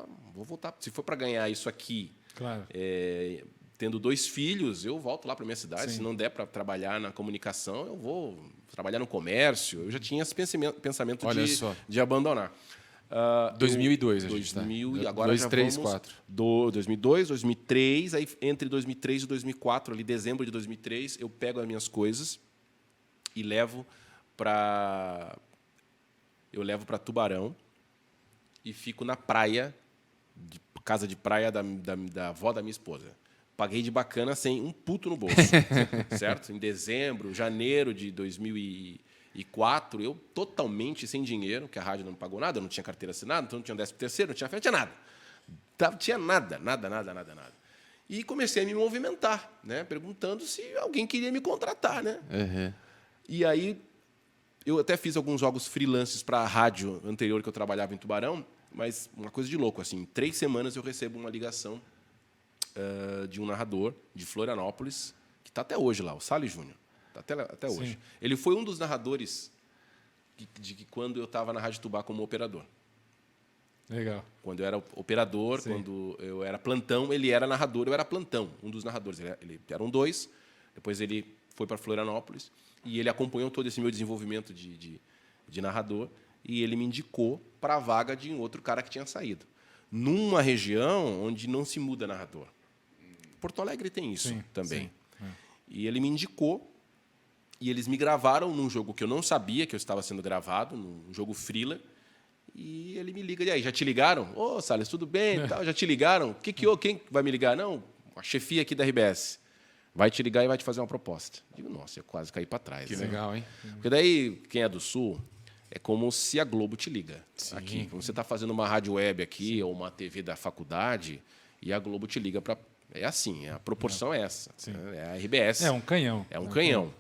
Se for para ganhar isso aqui, claro. Tendo 2 filhos, eu volto lá para a minha cidade. Sim. Se não der para trabalhar na comunicação, eu vou trabalhar no comércio. Eu já tinha esse pensamento de abandonar. 2002, a gente 2000, tá. agora 2, já 3, vamos 4. 2002, 2003, aí entre 2003 e 2004, ali dezembro de 2003, eu pego as minhas coisas e levo para Tubarão e fico na praia, casa de praia da avó da minha esposa. Paguei de bacana sem um puto no bolso, certo? Em dezembro, janeiro de 2004, eu totalmente sem dinheiro, que a rádio não me pagou nada, eu não tinha carteira assinada, então não tinha 13º, não tinha férias, não tinha nada. Nada. E comecei a me movimentar, né? Perguntando se alguém queria me contratar, né? Uhum. E aí eu até fiz alguns jogos freelances para a rádio anterior que eu trabalhava em Tubarão, mas uma coisa de louco, assim, em 3 semanas eu recebo uma ligação de um narrador de Florianópolis, que está até hoje lá, o Salles Júnior. Está até hoje. Sim. Ele foi um dos narradores de quando eu estava na Rádio Tubá como operador. Legal. Quando eu era operador, Sim. quando eu era plantão, ele era narrador, eu era plantão, um dos narradores. Eram 2, depois ele foi para Florianópolis e ele acompanhou todo esse meu desenvolvimento de narrador e ele me indicou para a vaga de um outro cara que tinha saído. Numa região onde não se muda narrador. Porto Alegre tem isso também. Sim. E ele me indicou e eles me gravaram num jogo que eu não sabia que eu estava sendo gravado, num jogo freela. E ele me liga, e aí, já te ligaram? Ô, Salles, tudo bem? Tal, já te ligaram? Quem vai me ligar? Não, a chefia aqui da RBS. Vai te ligar e vai te fazer uma proposta. Digo, nossa, eu quase caí para trás. Que legal, hein? Porque daí, quem é do Sul, é como se a Globo te liga. Sim. Aqui. Quando você está fazendo uma rádio web aqui, ou uma TV da faculdade, e a Globo te liga para... É assim, a proporção é essa. Sim. É a RBS. É um canhão. É um canhão.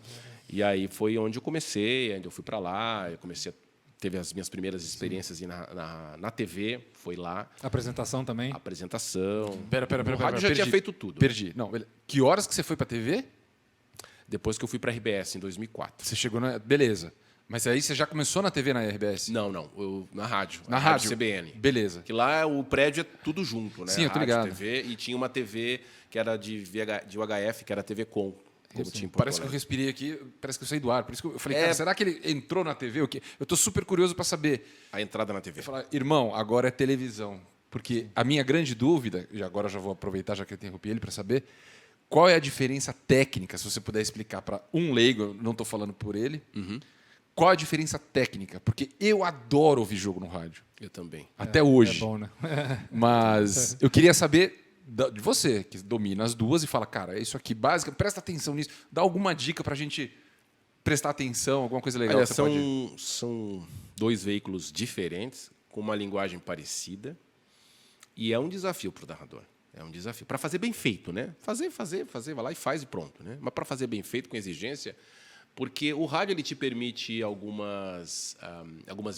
E aí foi onde eu comecei, onde eu fui para lá, teve as minhas primeiras experiências na TV, foi lá. Apresentação também? Apresentação. Pera. O rádio já tinha feito tudo. Perdi. Não, que horas que você foi para TV? Depois que eu fui para a RBS, em 2004. Você chegou na... Beleza. Mas aí você já começou na TV na RBS? Não. Na rádio. Na rádio? CBN. Beleza. Que lá o prédio é tudo junto, né? Sim, eu tô rádio, ligado. TV, e tinha uma TV que era de UHF, que era a TV Com. Como tinha em Porto Parece que eu Alegre. respirei aqui, parece que eu saí do ar. Por isso que eu falei, É. cara, será que ele entrou na TV? O quê? Eu tô super curioso para saber. A entrada na TV. Eu falar, irmão, agora é televisão. Porque a minha grande dúvida, e agora já vou aproveitar, já que eu interrompi ele, para saber qual é a diferença técnica, se você puder explicar para um leigo, eu não estou falando por ele, qual é a diferença técnica? Porque eu adoro ouvir jogo no rádio, Eu também. até hoje. É bom, né? Mas eu queria saber de você, que domina as duas e fala, cara, é isso aqui básica, presta atenção nisso, dá alguma dica para a gente prestar atenção, alguma coisa legal Olha, que você pode... são 2 veículos diferentes, com uma linguagem parecida, e é um desafio para o narrador. É um desafio. Para fazer bem feito, né? Fazer, vai lá e faz e pronto. Né? Mas para fazer bem feito, com exigência, porque o rádio ele te permite algumas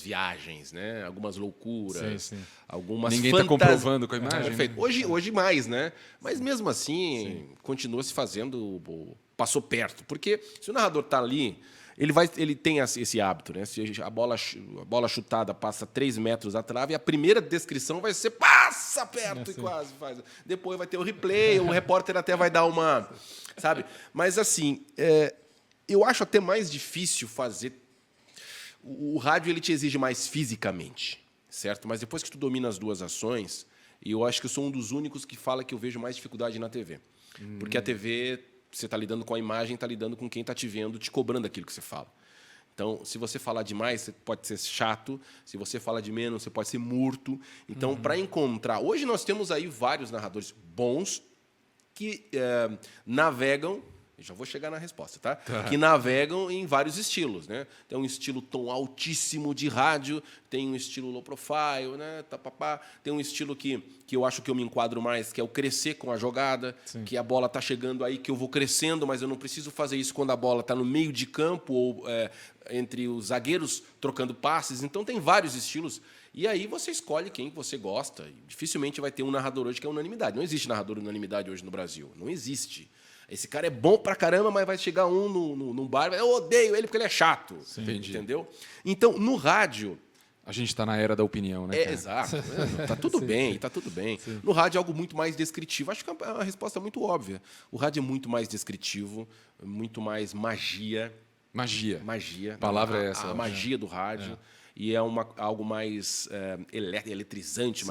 viagens, né? Algumas loucuras, Sim. algumas Ninguém está comprovando com a imagem. Perfeito. Né? Hoje mais, né? Mas mesmo assim, continua se fazendo, passou perto. Porque se o narrador está ali, ele tem esse hábito, né? Se a bola chutada passa 3 metros da trave, a primeira descrição vai ser passa perto e quase faz. Depois vai ter o replay, o repórter até vai dar uma... Sabe? Mas assim... eu acho até mais difícil fazer... O rádio ele te exige mais fisicamente, certo? Mas depois que tu domina as duas ações, eu acho que eu sou um dos únicos que fala que eu vejo mais dificuldade na TV. Porque a TV, você está lidando com a imagem, está lidando com quem está te vendo, te cobrando aquilo que você fala. Então, se você falar demais, você pode ser chato. Se você fala de menos, você pode ser murto. Então, para encontrar... Hoje nós temos aí vários narradores bons que navegam... Já vou chegar na resposta, tá? Que navegam em vários estilos, né? Tem um estilo tom altíssimo de rádio, tem um estilo low profile, né? Tem um estilo que eu acho que eu me enquadro mais, que é o crescer com a jogada, que a bola está chegando aí, que eu vou crescendo, mas eu não preciso fazer isso quando a bola está no meio de campo ou entre os zagueiros trocando passes. Então, tem vários estilos. E aí você escolhe quem você gosta. Dificilmente vai ter um narrador hoje que é unanimidade. Não existe narrador unanimidade hoje no Brasil. Não existe. Esse cara é bom pra caramba, mas vai chegar um num bar, eu odeio ele porque ele é chato. Entendeu? Então, no rádio... A gente está na era da opinião, né, cara? Exato. Tá tudo bem, tá tudo bem. No rádio é algo muito mais descritivo. Acho que é uma resposta muito óbvia. O rádio é muito mais descritivo, muito mais magia. Magia. Magia. A palavra é essa. A magia do rádio. E é algo mais eletrizante,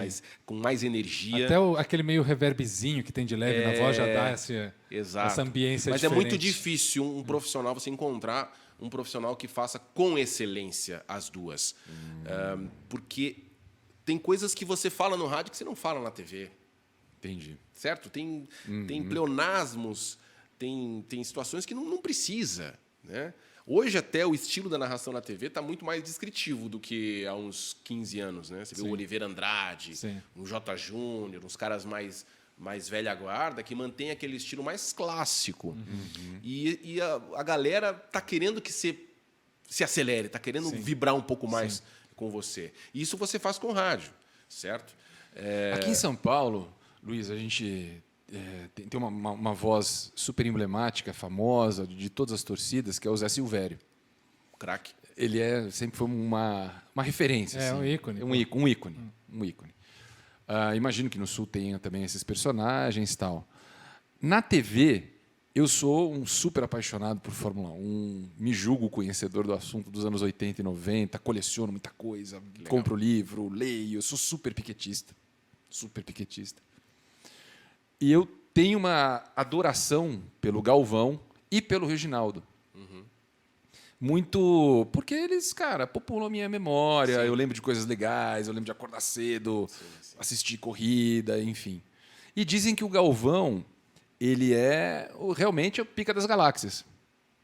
com mais energia. Até aquele meio reverbzinho que tem de leve na voz já dá essa ambiência Mas diferente. é muito difícil um profissional, você encontrar um profissional que faça com excelência as duas. Porque tem coisas que você fala no rádio que você não fala na TV. Entendi. Certo? Tem pleonasmos, tem situações que não precisa, né? Hoje, até o estilo da narração na TV está muito mais descritivo do que há uns 15 anos. Né? Você vê o Oliveira Andrade, o J. Júnior, uns caras mais velha guarda, que mantém aquele estilo mais clássico. E a galera está querendo que você se acelere, está querendo vibrar um pouco mais com você. E isso você faz com rádio, certo? Aqui em São Paulo, Luiz, a gente... tem uma voz super emblemática, famosa, de todas as torcidas, que é o Zé Silvério. Craque. Ele sempre foi uma referência. Um ícone. Um ícone. Imagino que no Sul tenha também esses personagens e tal. Na TV, eu sou um super apaixonado por Fórmula 1, me julgo conhecedor do assunto dos anos 80 e 90, coleciono muita coisa, compro livro, leio, eu sou super piquetista. Super piquetista. E eu tenho uma adoração pelo Galvão e pelo Reginaldo. Muito... Porque eles, cara, populam a minha memória. Eu lembro de coisas legais, eu lembro de acordar cedo, assistir corrida, enfim. E dizem que o Galvão, ele é realmente o pica das galáxias.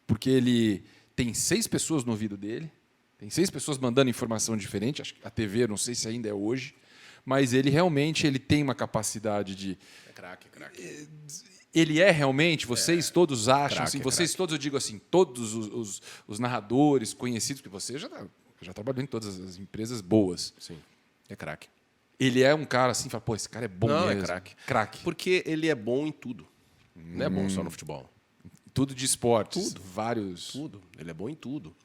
Porque ele tem 6 pessoas no ouvido dele, tem 6 pessoas mandando informação diferente. Acho que a TV, não sei se ainda é hoje, mas ele realmente tem uma capacidade de... É craque. Ele é realmente, vocês todos acham, assim, vocês todos, eu digo assim, todos os narradores conhecidos, porque você já trabalhou em todas as empresas boas. Sim, é craque. Ele é um cara assim, fala, pô, esse cara é bom mesmo. Não, é craque. Craque. Porque ele é bom em tudo. Não é bom só no futebol. Tudo de esportes. Tudo. Vários. Tudo. Ele é bom em tudo.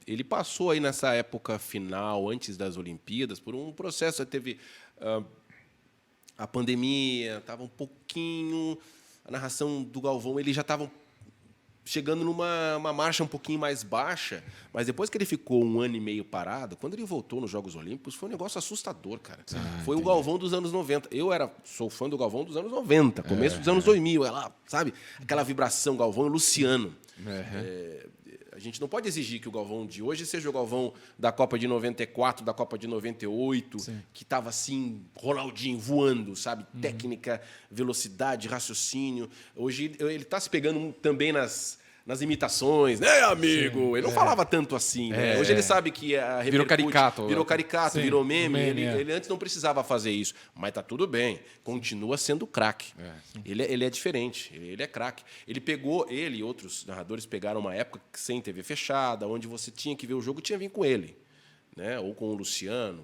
Ele passou aí nessa época final, antes das Olimpíadas, por um processo. Teve a pandemia, estava um pouquinho... A narração do Galvão, ele já estava chegando numa marcha um pouquinho mais baixa, mas depois que ele ficou 1 ano e meio parado, quando ele voltou nos Jogos Olímpicos, foi um negócio assustador, cara. Foi o Galvão dos anos 90. Eu sou fã do Galvão dos anos 90, começo dos anos 2000, sabe? Aquela vibração Galvão e Luciano. A gente não pode exigir que o Galvão de hoje seja o Galvão da Copa de 94, da Copa de 98, que estava assim, Ronaldinho voando, sabe? Técnica, velocidade, raciocínio. Hoje ele está se pegando também nas imitações, né, amigo? Ele não falava tanto assim, né? Hoje ele sabe que virou caricato. Virou caricato, virou meme. Meme, Ele antes não precisava fazer isso, mas tá tudo bem. Continua sendo craque. Ele é diferente, ele é craque. Ele e outros narradores pegaram uma época sem TV fechada, onde você tinha que ver o jogo, tinha que vir com ele, né? Ou com o Luciano.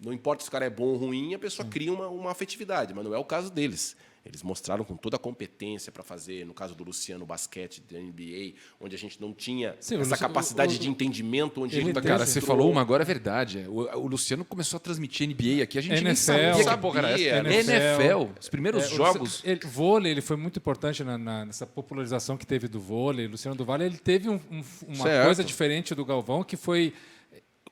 não importa se o cara é bom ou ruim, a pessoa cria uma afetividade, mas não é o caso deles. Eles mostraram com toda a competência para fazer, no caso do Luciano, basquete da NBA, onde a gente não tinha essa capacidade de entendimento. Onde ele Cara, você falou uma agora, é verdade. O Luciano começou a transmitir NBA aqui, a gente nem NFL, sabia que porra era essa. NFL, os primeiros jogos. Vôlei, ele foi muito importante nessa popularização que teve do vôlei. Luciano do Vale, ele teve uma coisa diferente do Galvão, que foi,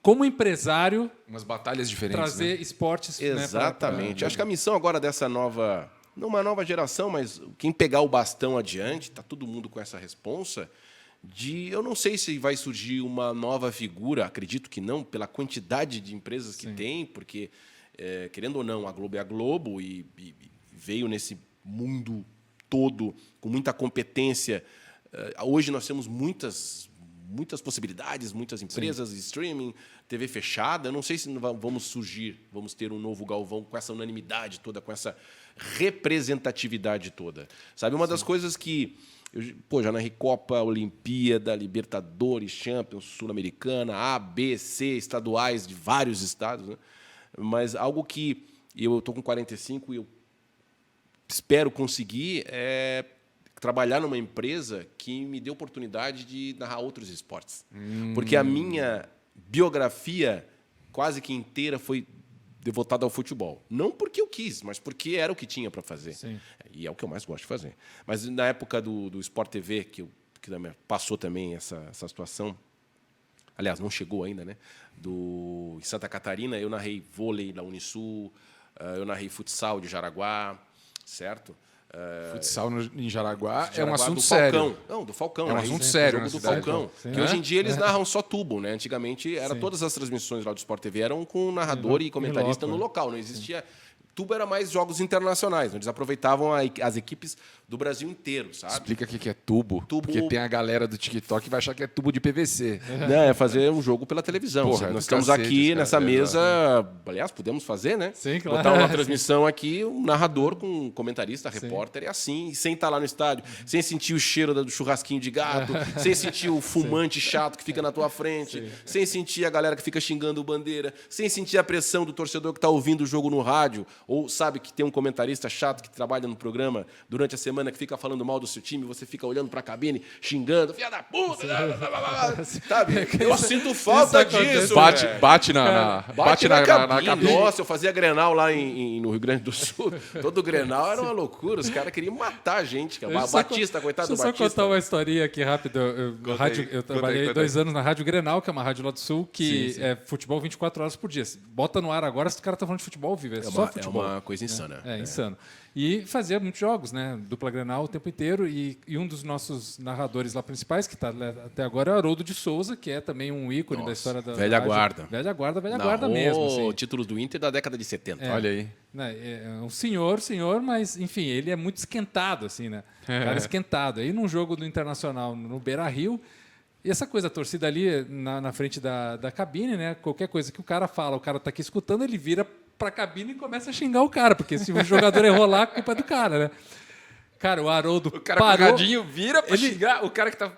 como empresário, umas batalhas diferentes. Trazer esportes. Exatamente. Acho que a missão agora dessa não uma nova geração, mas quem pegar o bastão adiante, está todo mundo com essa responsa, eu não sei se vai surgir uma nova figura, acredito que não, pela quantidade de empresas que tem, porque, querendo ou não, a Globo é a Globo e veio nesse mundo todo com muita competência. Hoje nós temos muitas possibilidades, muitas empresas, streaming, TV fechada. Eu não sei se vamos ter um novo Galvão com essa unanimidade toda, com essa representatividade toda. Sabe, uma das coisas que já narrei Copa, Olimpíada, Libertadores, Champions, Sul-Americana, A, B, C, estaduais de vários estados, né? Mas algo que eu estou com 45 e eu espero conseguir é trabalhar numa empresa que me dê oportunidade de narrar outros esportes. Porque a minha biografia quase que inteira foi devotada ao futebol. Não porque eu quis, mas porque era o que tinha para fazer. Sim. E é o que eu mais gosto de fazer. Mas na época do Sport TV, que passou também essa situação, aliás, não chegou ainda, né? Em Santa Catarina, eu narrei vôlei da Unisul, eu narrei futsal de Jaraguá, certo? Futsal em Jaraguá é um assunto sério. Não, do Falcão. É um assunto sério. O jogo do Falcão. Que hoje em dia eles narram só tubo, né? Antigamente, todas as transmissões lá do Sport TV eram com narrador e comentarista no local. Não existia... Tubo era mais jogos internacionais, onde eles aproveitavam as equipes do Brasil inteiro, sabe? Explica o que é tubo. Porque tem a galera do TikTok que vai achar que é tubo de PVC. Não, é fazer um jogo pela televisão. Porra, nós estamos aqui nessa mesa, aliás, podemos fazer, né? Sim, claro. Botar uma transmissão aqui, um narrador com um comentarista, repórter, e assim, sem estar lá no estádio, sem sentir o cheiro do churrasquinho de gato, sem sentir o fumante chato que fica na tua frente, sem sentir a galera que fica xingando o bandeira, sem sentir a pressão do torcedor que está ouvindo o jogo no rádio, ou sabe que tem um comentarista chato que trabalha no programa durante a semana que fica falando mal do seu time, você fica olhando para a cabine, xingando, filha da puta, sabe? Eu sinto falta disso. Bate na cabine. Nossa, eu fazia Grenal lá no Rio Grande do Sul. Todo Grenal era uma loucura. Os caras queriam matar a gente. Batista, coitado do Batista. Deixa eu só contar uma historinha aqui rápido. Eu trabalhei 2 anos na Rádio Grenal, que é uma rádio lá do Sul, que é futebol 24 horas por dia. Bota no ar agora, se o cara tá falando de futebol, vive. É só futebol. É uma coisa insana. É insano. E fazia muitos jogos, né? Dupla Grenal o tempo inteiro. E um dos nossos narradores lá principais, que está até agora, é o Haroldo de Souza, que é também um ícone da história da velha rádio. guarda. Velha guarda mesmo. Assim. Títulos do Inter da década de 70. Olha aí. É um senhor, mas, enfim, ele é muito esquentado, assim, né? Cara esquentado. Aí num jogo do Internacional, no Beira-Rio, e essa coisa, a torcida ali na frente da cabine, né? Qualquer coisa que o cara fala, o cara tá aqui escutando, ele vira pra cabine e começa a xingar o cara, porque se o jogador errou lá, a culpa é do cara, né? Cara, o Haroldo parou... com o radinho vira pra xingar o cara que tá...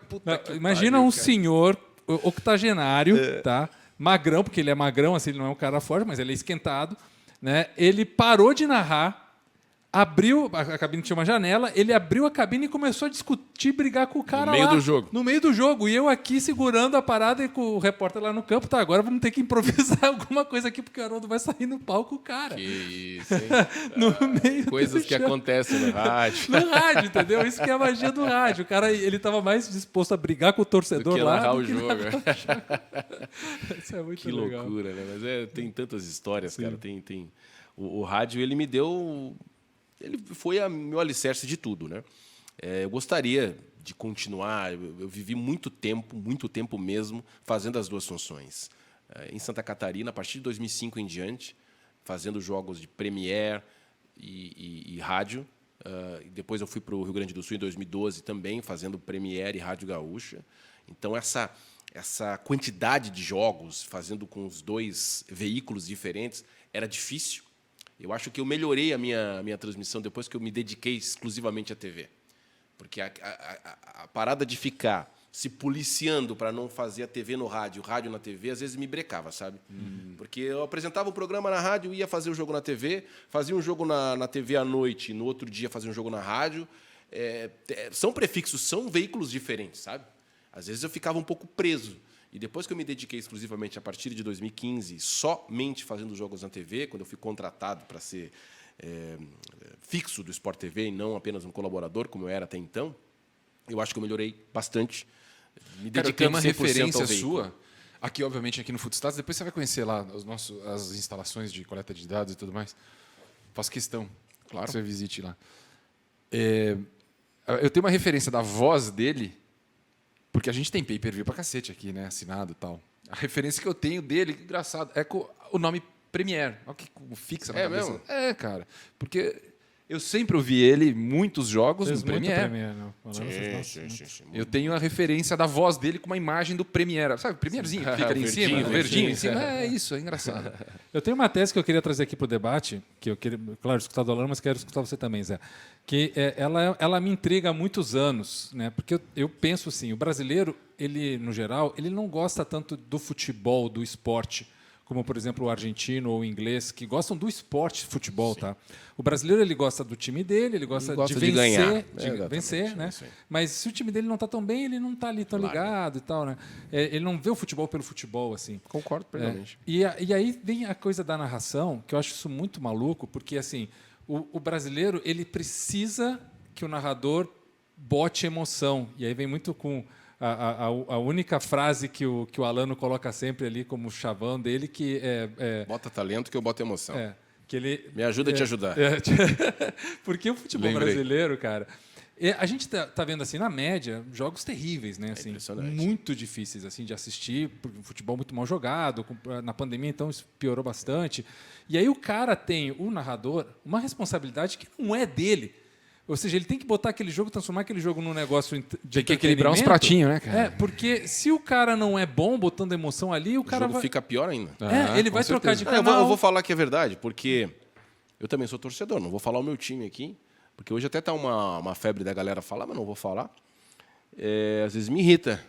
Imagina um senhor octogenário, tá? Magrão, porque ele é magrão, assim, ele não é um cara forte, mas ele é esquentado, né? Ele parou de narrar, abriu, a cabine tinha uma janela, ele abriu a cabine e começou a discutir, brigar com o cara lá. No meio do jogo. No meio do jogo. E eu aqui segurando a parada e com o repórter lá no campo. Tá, agora vamos ter que improvisar alguma coisa aqui, porque o Haroldo vai sair no palco, cara. Que isso, hein? No meio coisas que acontecem no rádio. No rádio, entendeu? Isso que é a magia do rádio. O cara, ele estava mais disposto a brigar com o torcedor do lá. Narrar o jogo. Isso é muito que legal. Loucura, né? Mas tem tantas histórias, cara. O rádio, ele me deu... Ele foi meu alicerce de tudo, né? Eu gostaria de continuar. Eu vivi muito tempo mesmo, fazendo as duas funções. Em Santa Catarina, a partir de 2005 em diante, fazendo jogos de Premier e rádio. Depois eu fui para o Rio Grande do Sul em 2012 também, fazendo Premier e Rádio Gaúcha. Então, essa quantidade de jogos, fazendo com os 2 veículos diferentes, era difícil. Eu acho que eu melhorei a minha transmissão depois que eu me dediquei exclusivamente à TV. Porque a parada de ficar se policiando para não fazer a TV no rádio, o rádio na TV, às vezes me brecava, sabe? Porque eu apresentava o programa na rádio, ia fazer o jogo na TV, fazia um jogo na TV à noite, no outro dia fazia um jogo na rádio. São prefixos, são veículos diferentes, sabe? Às vezes eu ficava um pouco preso. E depois que eu me dediquei exclusivamente, a partir de 2015, somente fazendo jogos na TV, quando eu fui contratado para ser fixo do Sport TV e não apenas um colaborador, como eu era até então, eu acho que eu melhorei bastante. Me Cara, eu dedicando tenho uma 100% referência ao veículo. sua, aqui, obviamente, aqui no Footstats. Depois você vai conhecer lá as instalações de coleta de dados e tudo mais. Faço questão Claro. que você visite lá. Eu tenho uma referência da voz dele, porque a gente tem pay-per-view pra cacete aqui, né? Assinado e tal. A referência que eu tenho dele, que engraçado, é com o nome Premiere. Olha que fixa na cabeça. mesmo? Cara. Porque eu sempre ouvi ele, muitos jogos Fez no muito Premiere. Premiere, não? Falando essas nossas, Sim. Eu tenho a referência da voz dele com uma imagem do Premiere. Sabe, o Premierezinho que fica ali em cima, Verdinho, verdinho em verdinho. cima. É isso, é engraçado. Eu tenho uma tese que eu queria trazer aqui para o debate, que eu queria, claro, escutar do Alano, mas quero escutar você também, Zé. Que ela me intriga há muitos anos, né? Porque eu penso assim, o brasileiro, ele no geral, ele não gosta tanto do futebol, do esporte, como por exemplo o argentino ou o inglês, que gostam do esporte futebol, tá? O brasileiro ele gosta do time dele, ele gosta, Gosta de de vencer, ganhar. de Exatamente, vencer, né? isso aí. Mas se o time dele não está tão bem, ele não está ali tão Claro. ligado e tal, né? Ele não vê o futebol pelo futebol assim. Concordo plenamente. E aí vem a coisa da narração, que eu acho isso muito maluco, porque assim, o brasileiro ele precisa que o narrador bote emoção. E aí vem muito com a única frase que o Alano coloca sempre ali como chavão dele, que Bota talento que eu boto emoção. que ele Me ajuda a te ajudar. porque o futebol Lembrei. brasileiro, cara, a gente tá vendo assim na média jogos terríveis, né? Assim, impressionante. muito difíceis assim de assistir, futebol muito mal jogado. Na pandemia então isso piorou bastante. E aí o cara tem, o narrador, uma responsabilidade que não é dele. Ou seja, ele tem que botar aquele jogo, transformar aquele jogo num negócio de Tem que equilibrar uns pratinhos, né, cara? Porque se o cara não é bom botando emoção ali, o O cara jogo vai... fica pior ainda. ele com vai trocar de certeza. Não, canal. eu vou falar que é verdade, porque eu também sou torcedor. Não vou falar o meu time aqui, porque hoje até tá uma febre da galera falar, mas não vou falar. Às vezes me irrita.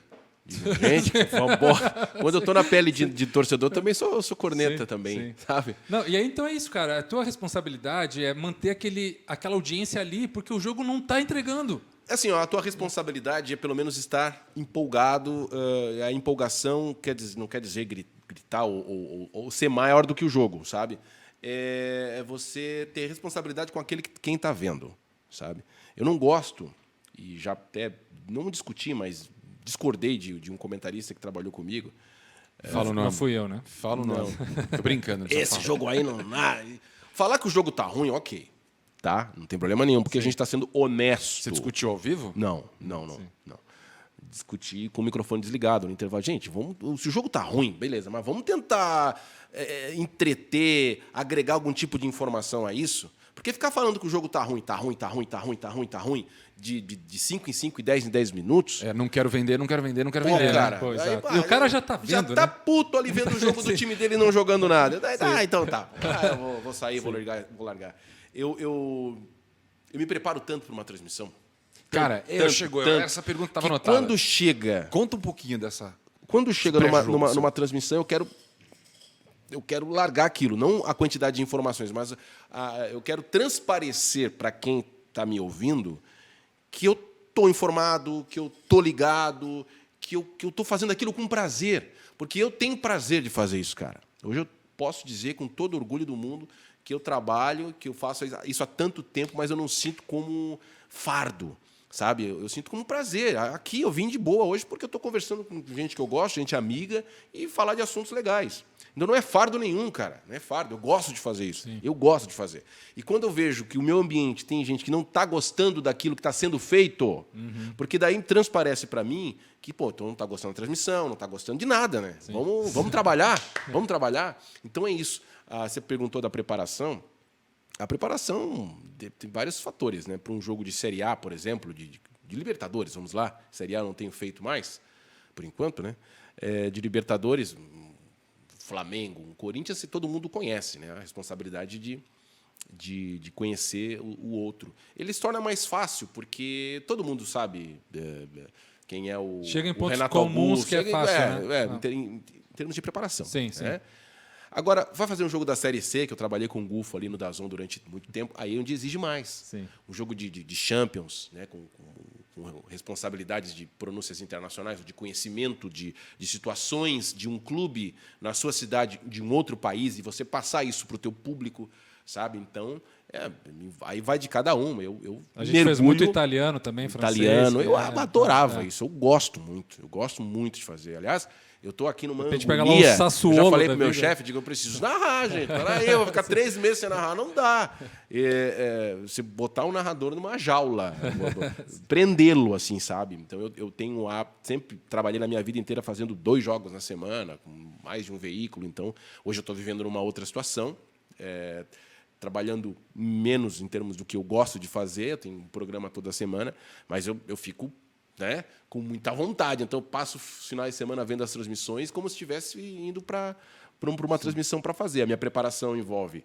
Digo, gente, vambora. Quando eu tô na pele de torcedor, eu também sou corneta Sim, também, sim. sabe? Não, e aí então é isso, cara. A tua responsabilidade é manter aquela audiência ali, porque o jogo não está entregando. Assim, ó, a tua responsabilidade é pelo menos estar empolgado. A empolgação não quer dizer gritar ou ser maior do que o jogo, sabe? É você ter responsabilidade com quem está vendo, sabe? Eu não gosto, e já até não discuti, mas discordei de um comentarista que trabalhou comigo. Fala o nome. Não fui eu, né? Fala o nome. Tô brincando. não precisa Esse falar. jogo aí não. Falar que o jogo tá ruim, ok. Tá? Não tem problema nenhum, porque a gente está sendo honesto. Você discutiu ao vivo? Não. Discutir com o microfone desligado no intervalo. Gente, se o jogo tá ruim, beleza, mas vamos tentar entreter, agregar algum tipo de informação a isso. Porque ficar falando que o jogo tá ruim, de 5 em 5 e 10 em 10 minutos. Não quero vender, não quero vender, não quero Pô, vender. cara, Pô, aí, exato. pá, E o cara já tá vendo, já tá né? puto ali vendo o jogo do time dele não jogando nada. Então tá. Eu vou sair, vou largar. Eu me preparo tanto para uma transmissão. Cara, essa pergunta estava que anotada. quando chega Conta um pouquinho dessa. numa seu. transmissão, eu quero largar aquilo, não a quantidade de informações, mas eu quero transparecer para quem está me ouvindo que eu estou informado, que eu estou ligado, que eu estou fazendo aquilo com prazer. Porque eu tenho prazer de fazer isso, cara. Hoje eu posso dizer com todo orgulho do mundo que eu trabalho, que eu faço isso há tanto tempo, mas eu não sinto como fardo. Sabe? Eu sinto como prazer. Aqui eu vim de boa hoje porque eu estou conversando com gente que eu gosto, gente amiga, e falar de assuntos legais. Então não é fardo nenhum, cara. Não é fardo. Eu gosto de fazer isso. Sim. Eu gosto de fazer. E quando eu vejo que o meu ambiente tem gente que não está gostando daquilo que está sendo feito, porque daí transparece para mim que, então não está gostando da transmissão, não está gostando de nada, né? Vamos trabalhar. Vamos trabalhar. Então é isso. Você perguntou da preparação. A preparação tem vários fatores, né? Para um jogo de Série A, por exemplo, de Libertadores, vamos lá. Série A eu não tenho feito mais, por enquanto, né? De Libertadores, Flamengo, Corinthians, todo mundo conhece, né? A responsabilidade de conhecer o outro. Ele se torna mais fácil, porque todo mundo sabe quem é o Chega em o pontos Renato comuns Augusto. que é fácil, né? Em termos de preparação. Sim, sim. Né? Agora, vai fazer um jogo da Série C, que eu trabalhei com o Gufo ali no DAZN durante muito tempo, aí é onde exige mais. Sim. Um jogo de Champions, né, com responsabilidades de pronúncias internacionais, de conhecimento de situações de um clube na sua cidade, de um outro país, e você passar isso para o teu público, sabe? Então, aí vai de cada um. A gente fez muito italiano também, italiano. francês. Eu adorava isso, eu gosto muito de fazer. Aliás, eu estou aqui numa repente agonia. pega lá um Sassuolo Eu já falei da pro meu vida. chefe, digo, eu preciso narrar, gente. Peraí, eu vou ficar 3 meses sem narrar. Não dá. Se botar um narrador numa jaula, prendê-lo, assim, sabe? Então, eu tenho sempre trabalhei na minha vida inteira fazendo 2 jogos na semana, com mais de um veículo. Então, hoje eu estou vivendo numa outra situação, trabalhando menos em termos do que eu gosto de fazer. Eu tenho um programa toda semana, mas eu fico, né, com muita vontade. Então, eu passo os finais de semana vendo as transmissões como se estivesse indo para uma transmissão para fazer. A minha preparação envolve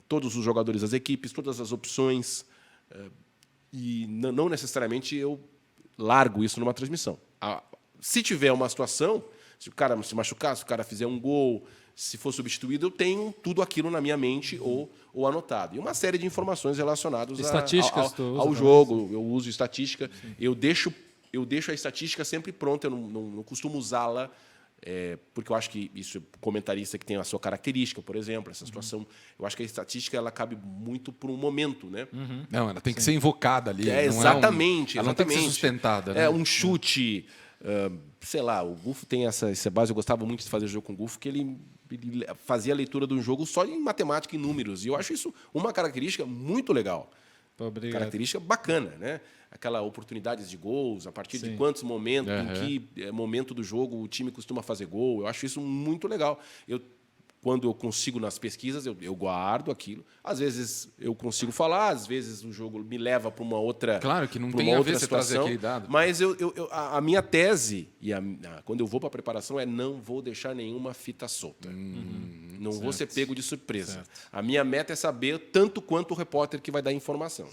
todos os jogadores das equipes, todas as opções, e não necessariamente eu largo isso numa transmissão. Se tiver uma situação, se o cara se machucar, se o cara fizer um gol, se for substituído, eu tenho tudo aquilo na minha mente ou anotado. E uma série de informações relacionadas Estatísticas ao jogo. Eu uso estatística. Eu deixo a estatística sempre pronta. Eu não costumo usá-la, porque eu acho que isso é comentarista que tem a sua característica, por exemplo, essa situação. Eu acho que a estatística ela cabe muito para um momento, né? Não, ela tem que ser invocada ali. Exatamente. Ela não tem que ser sustentada. Né? Um chute. Sei lá, o Gufo tem essa base. Eu gostava muito de fazer jogo com o Gufo, que ele fazia a leitura de um jogo só em matemática e números. E eu acho isso uma característica muito legal. Obrigado. Característica bacana, né? Aquela oportunidades de gols, a partir de quantos momentos, em que momento do jogo o time costuma fazer gol. Eu acho isso muito legal. Quando eu consigo nas pesquisas, eu guardo aquilo. Às vezes eu consigo falar, às vezes o jogo me leva para uma outra situação. Claro que não tem a ver você trazer aquele dado. Mas a minha tese, quando eu vou para a preparação, não vou deixar nenhuma fita solta. Não vou ser pego de surpresa. Certo. A minha meta é saber tanto quanto o repórter que vai dar informação.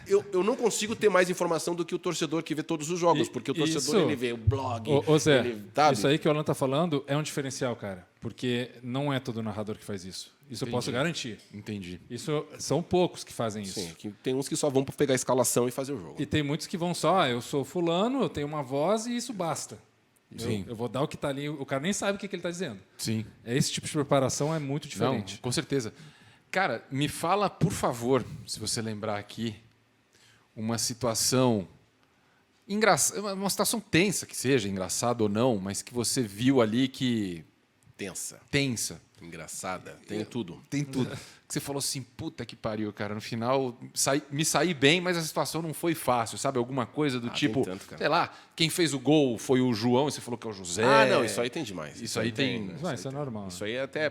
Eu não consigo ter mais informação do que o torcedor que vê todos os jogos, porque o torcedor ele vê o blog. Ô Zé, sabe? isso aí que o Alan está falando é um diferencial, cara. Porque não é todo narrador que faz isso. Isso eu posso garantir. Entendi. Isso são poucos que fazem isso. Sim, que tem uns que só vão para pegar a escalação e fazer o jogo. E tem muitos que vão só, eu sou fulano, eu tenho uma voz e isso basta. Sim. Eu vou dar o que está ali, o cara nem sabe o que ele está dizendo. Sim. Esse tipo de preparação é muito diferente. Não, com certeza. Cara, me fala, por favor, se você lembrar aqui, uma situação engraçada, uma situação tensa que seja, engraçada ou não, mas que você viu ali que... Tensa. Engraçada. Tem tudo. Tem tudo. Que você falou assim, puta que pariu, cara. No final, me saí bem, mas a situação não foi fácil, sabe? Alguma coisa do tipo, tem tanto, cara. sei lá, quem fez o gol foi o João e você falou que é o José. Não, isso aí tem demais. Isso aí tem... Isso é normal. Isso aí é até...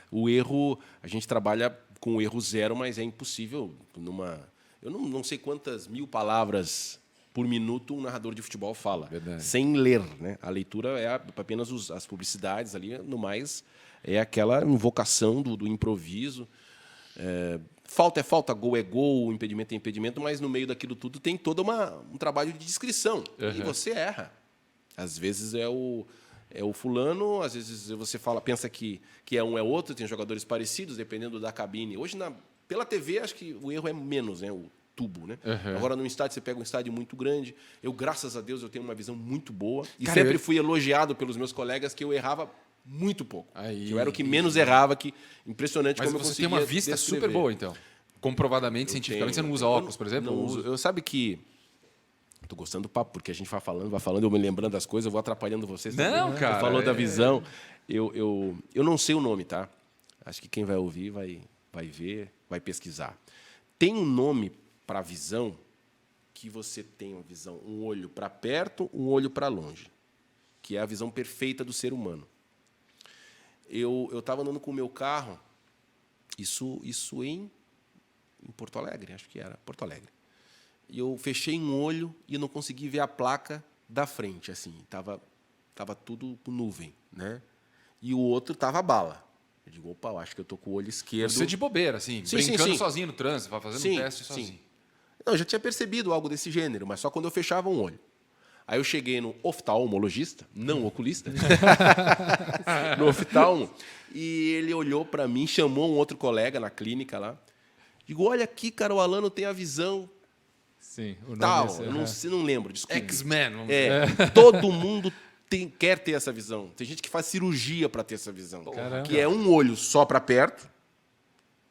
O erro, a gente trabalha com o erro zero, mas é impossível Eu não sei quantas 1000 palavras por minuto um narrador de futebol fala. Verdade. Sem ler, né? A leitura é apenas as publicidades ali, no mais é aquela invocação do improviso. Falta é falta, gol é gol, impedimento é impedimento, mas no meio daquilo tudo tem todo um trabalho de descrição. E você erra. Às vezes é o fulano, às vezes você pensa que é um, é outro, tem jogadores parecidos, dependendo da cabine. Hoje, pela TV, acho que o erro é menos, né? O tubo, né? Agora, no estádio, você pega um estádio muito grande. Graças a Deus, eu tenho uma visão muito boa. E cara, sempre fui elogiado pelos meus colegas que eu errava muito pouco. Aí, que eu era o que menos errava, impressionante mas como eu você conseguia tem uma vista descrever. super boa, então. Comprovadamente, cientificamente, você não usa óculos, por exemplo? Não uso. Eu sabe que... Estou gostando do papo, porque a gente vai falando, eu me lembrando das coisas, eu vou atrapalhando vocês também. Não, cara. Você falou da visão. Eu não sei o nome, tá? Acho que quem vai ouvir vai ver, vai pesquisar. Tem um nome para a visão que você tem uma visão, um olho para perto, um olho para longe, que é a visão perfeita do ser humano. Eu estava andando com o meu carro, isso em Porto Alegre, acho que era Porto Alegre. E eu fechei um olho e não consegui ver a placa da frente, assim, tava tudo com nuvem, né? E o outro tava bala. Eu digo, opa, eu acho que eu tô com o olho esquerdo. Você de bobeira, assim, Sim, brincando sim. sozinho no trânsito, fazendo um teste sozinho. Não, eu já tinha percebido algo desse gênero, mas só quando eu fechava um olho. Aí eu cheguei no oftalmologista, não oculista, no oftalmo, e ele olhou para mim, chamou um outro colega na clínica lá. Digo, olha aqui, cara, o Alano tem a visão Sim, o nome tal. é esse, Eu não lembro, desculpa. X-Men. vamos dizer. Todo mundo quer ter essa visão. Tem gente que faz cirurgia para ter essa visão. Caramba. Que é um olho só para perto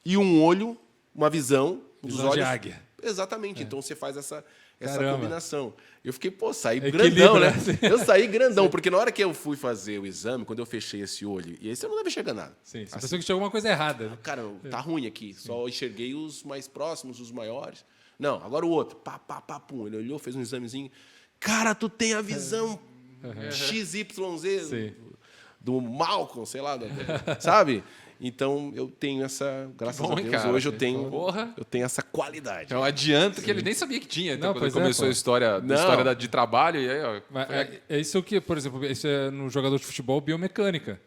e um olho, uma visão dos Visão de olhos. águia. Exatamente. Então você faz essa Caramba. combinação. Eu fiquei, saí Equilíbrio, grandão, né? né? Eu saí grandão, porque na hora que eu fui fazer o exame, quando eu fechei esse olho, e esse eu não deve enxergar nada. Sim, você Assim, pensou que tinha alguma coisa errada. Né? cara, tá ruim aqui. Só enxerguei os mais próximos, os maiores. Não, agora o outro. Pum. Ele olhou, fez um examezinho. Cara, tu tem a visão XYZ Sim. do Malcolm, sei lá, sabe? Então eu tenho essa, graças bom, a Deus, cara. hoje Porra. eu tenho essa qualidade. Então adianta que ele nem sabia que tinha. Então, Não, quando pois começou pô. a história, Não. de trabalho, e aí, ó, Mas é isso que, por exemplo, isso é no jogador de futebol biomecânica.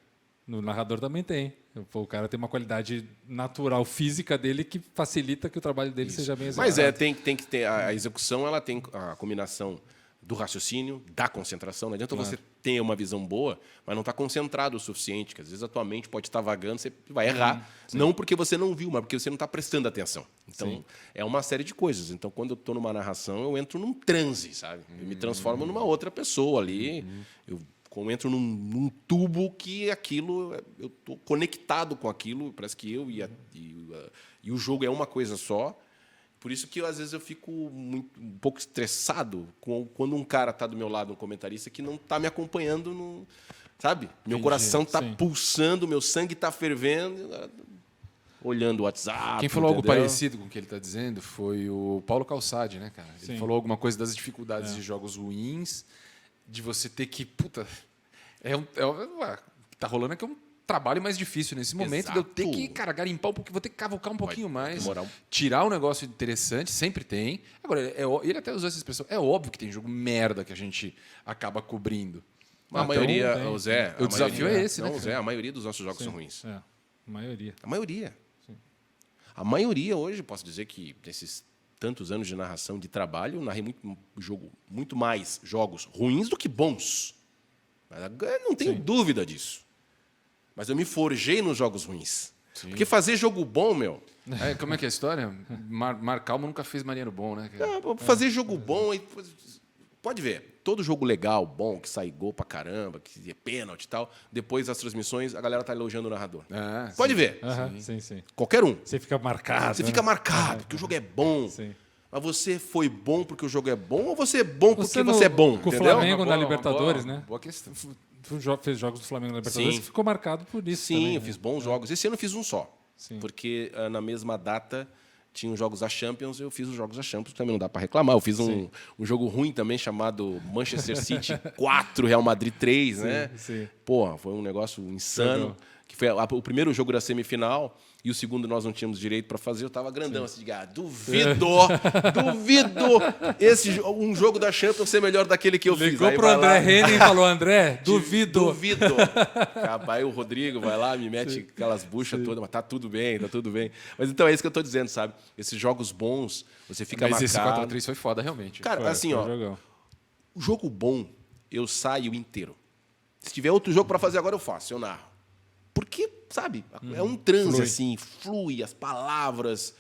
No narrador também tem. Pô, o cara tem uma qualidade natural física dele que facilita que o trabalho dele seja bem executado. Mas tem que ter a execução, ela tem a combinação do raciocínio, da concentração. Não adianta você ter uma visão boa, mas não está concentrado o suficiente, que às vezes a tua mente pode estar vagando, você vai errar. Não porque você não viu, mas porque você não está prestando atenção. Então, é uma série de coisas. Então, quando eu estou numa narração, eu entro num transe, sabe? Eu me transformo numa outra pessoa ali. Eu entro num tubo que eu estou conectado com aquilo, parece que eu e o jogo é uma coisa só. Por isso que às vezes eu fico um pouco estressado quando um cara está do meu lado, um comentarista, que não está me acompanhando, sabe? Meu coração está pulsando, meu sangue está fervendo, olhando o WhatsApp. Quem falou algo entendeu? parecido com o que ele está dizendo foi o Paulo Calçade, né, cara? Ele falou alguma coisa das dificuldades de jogos ruins, de você ter que... Puta, tá rolando aqui um trabalho mais difícil nesse momento, de eu ter que, cara, garimpar um pouquinho, vou ter que cavucar um pouquinho mais, tirar um negócio interessante, sempre tem. Agora, ele até usou essa expressão, é óbvio que tem jogo merda que a gente acaba cobrindo. A maioria, o Zé... O desafio é esse, né? Não, Zé, a maioria dos nossos jogos são ruins. É, a maioria. A maioria. A maioria hoje, posso dizer que nesses tantos anos de narração, de trabalho, eu narrei muito mais jogos ruins do que bons. Mas não tenho dúvida disso. Mas eu me forjei nos jogos ruins. Porque fazer jogo bom, meu... Como é que é a história? Marcalmo nunca fez marinheiro bom, né? Fazer jogo bom... Pode ver, todo jogo legal, bom, que sai gol pra caramba, que é pênalti e tal, depois das transmissões, a galera tá elogiando o narrador. Pode ver. Sim. Qualquer um. Você fica marcado. Você fica marcado, porque o jogo é bom. Sim. Mas você foi bom porque o jogo é bom ou você é bom porque você é bom? Com o entendeu? Flamengo na Libertadores, né? Boa questão. Fez jogos do Flamengo na Libertadores, Sim. ficou marcado por isso. Sim, também, eu né? fiz bons jogos. Esse ano eu fiz um só. Sim. Porque na mesma data tinha os jogos da Champions, eu fiz os jogos da Champions, também não dá para reclamar. Eu fiz um jogo ruim também chamado Manchester City 4, Real Madrid 3, né? Sim. Porra, foi um negócio insano. Que foi o primeiro jogo da semifinal e o segundo nós não tínhamos direito para fazer. Eu tava grandão assim, duvido um jogo da Champions ser melhor daquele que eu fiz. Ligou Aí pro vai André lá, Henning e falou, André, duvido. Aí o Rodrigo vai lá, me mete aquelas buchas todas, mas tá tudo bem. Mas então é isso que eu tô dizendo, sabe? Esses jogos bons, você fica Mas esse marcado. 4x3 foi foda, realmente. Cara, assim, ó, Jogão. o jogo bom, eu saio inteiro. Se tiver outro jogo para fazer agora, eu faço, eu narro. Porque, sabe, é um transe, assim, flui, as palavras.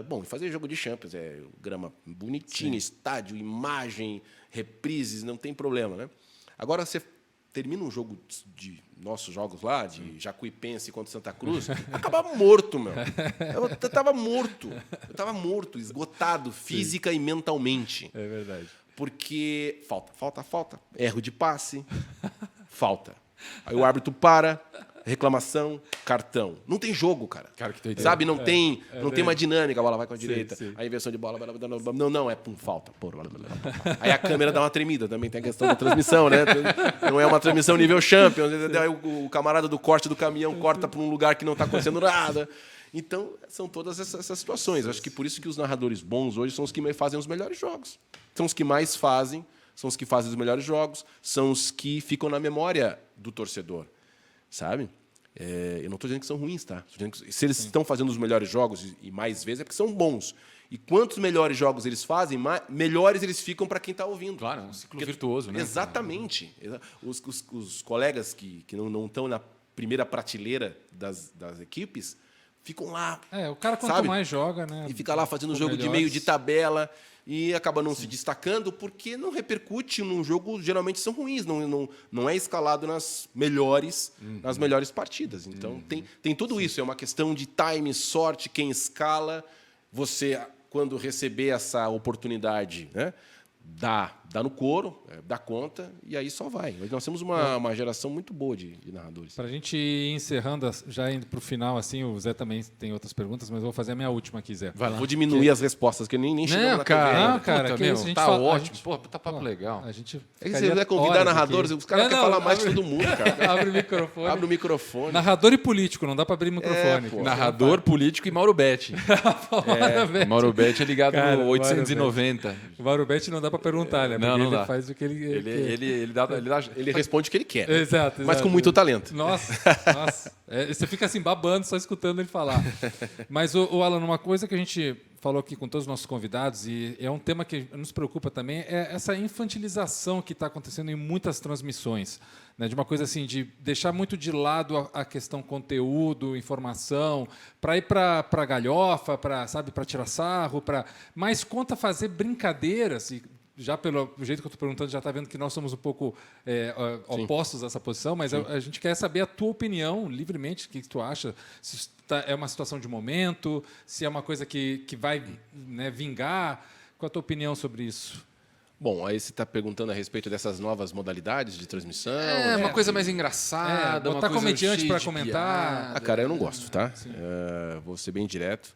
Bom, fazer jogo de Champions é grama bonitinha, estádio, imagem, reprises, não tem problema, né? Agora, você termina um jogo de nossos jogos lá, de Jacuipense contra Santa Cruz, acaba morto, meu. Eu tava morto, esgotado, física e mentalmente. É verdade. Porque falta. Erro de passe, falta. Aí o árbitro para, reclamação, cartão. Não tem jogo, cara. Cara, que doideira. Sabe? Não tem uma dinâmica, a bola vai com a direita. sim. A inversão de bola, não, é pum, falta. Aí a câmera dá uma tremida, também tem a questão da transmissão, né? Não é uma transmissão nível Champions, entendeu? Aí o camarada do corte do caminhão corta para um lugar que não está acontecendo nada. Então, são todas essas situações. Acho que por isso que os narradores bons hoje são os que fazem os melhores jogos. São os que mais fazem, são os que fazem os melhores jogos, são os que ficam na memória do torcedor, sabe? Eu não estou dizendo que são ruins, tá? Tô dizendo que se eles estão fazendo os melhores jogos e mais vezes é porque são bons. E quantos melhores jogos eles fazem, melhores eles ficam para quem está ouvindo. Claro, é um ciclo virtuoso, né? Exatamente. Os colegas que não estão na primeira prateleira das equipes ficam lá. O cara quanto sabe? mais joga, né? E fica lá fazendo jogo de melhores. meio de tabela e acaba não se destacando porque não repercute num jogo, geralmente são ruins, não é escalado nas melhores partidas. Então tem tudo isso, é uma questão de time, sorte, quem escala. Você, quando receber essa oportunidade, né, dá no couro, dá conta, e aí só vai. Nós temos uma geração muito boa de narradores. Para a gente ir encerrando, já indo para o final, assim, o Zé também tem outras perguntas, mas eu vou fazer a minha última aqui, Zé. Vou diminuir as respostas, que nem chegamos na TV ainda. Não, cara, Puta, que meu, isso, a gente tá fala- a ótimo. gente- Pô, tá papo legal. A gente É que se ficaria você vai convidar horas narradores, aqui. os caras querem falar mais que abre- todo mundo, cara. Abre o microfone. Abre o microfone. Narrador e político, não dá para abrir o microfone. pô. aqui. Narrador, político e Mauro Betti. Mauro Mauro Betti é ligado Cara, no Mauro 890. O Mauro Betti não dá para perguntar, né? Não, Porque não ele dá. faz o que ele quer. Ele responde o que ele quer, né? Exato, mas com exato. muito talento. Nossa. Você fica assim babando só escutando ele falar. Mas, o Alan, uma coisa que a gente falou aqui com todos os nossos convidados, e é um tema que nos preocupa também, é essa infantilização que está acontecendo em muitas transmissões. Né? De uma coisa assim, de deixar muito de lado a questão conteúdo, informação, para ir para a galhofa, para tirar sarro, mas conta fazer brincadeiras. E já pelo jeito que eu estou perguntando, já está vendo que nós somos um pouco opostos a essa posição, mas a gente quer saber a tua opinião, livremente, o que tu acha, se é uma situação de momento, se é uma coisa que vai, né, vingar. Qual a tua opinião sobre isso? Bom, aí você está perguntando a respeito dessas novas modalidades de transmissão. Uma coisa mais engraçada, botar uma coisa comediante cheia pra de comentar. piada. Cara, eu não gosto, tá? Vou ser bem direto,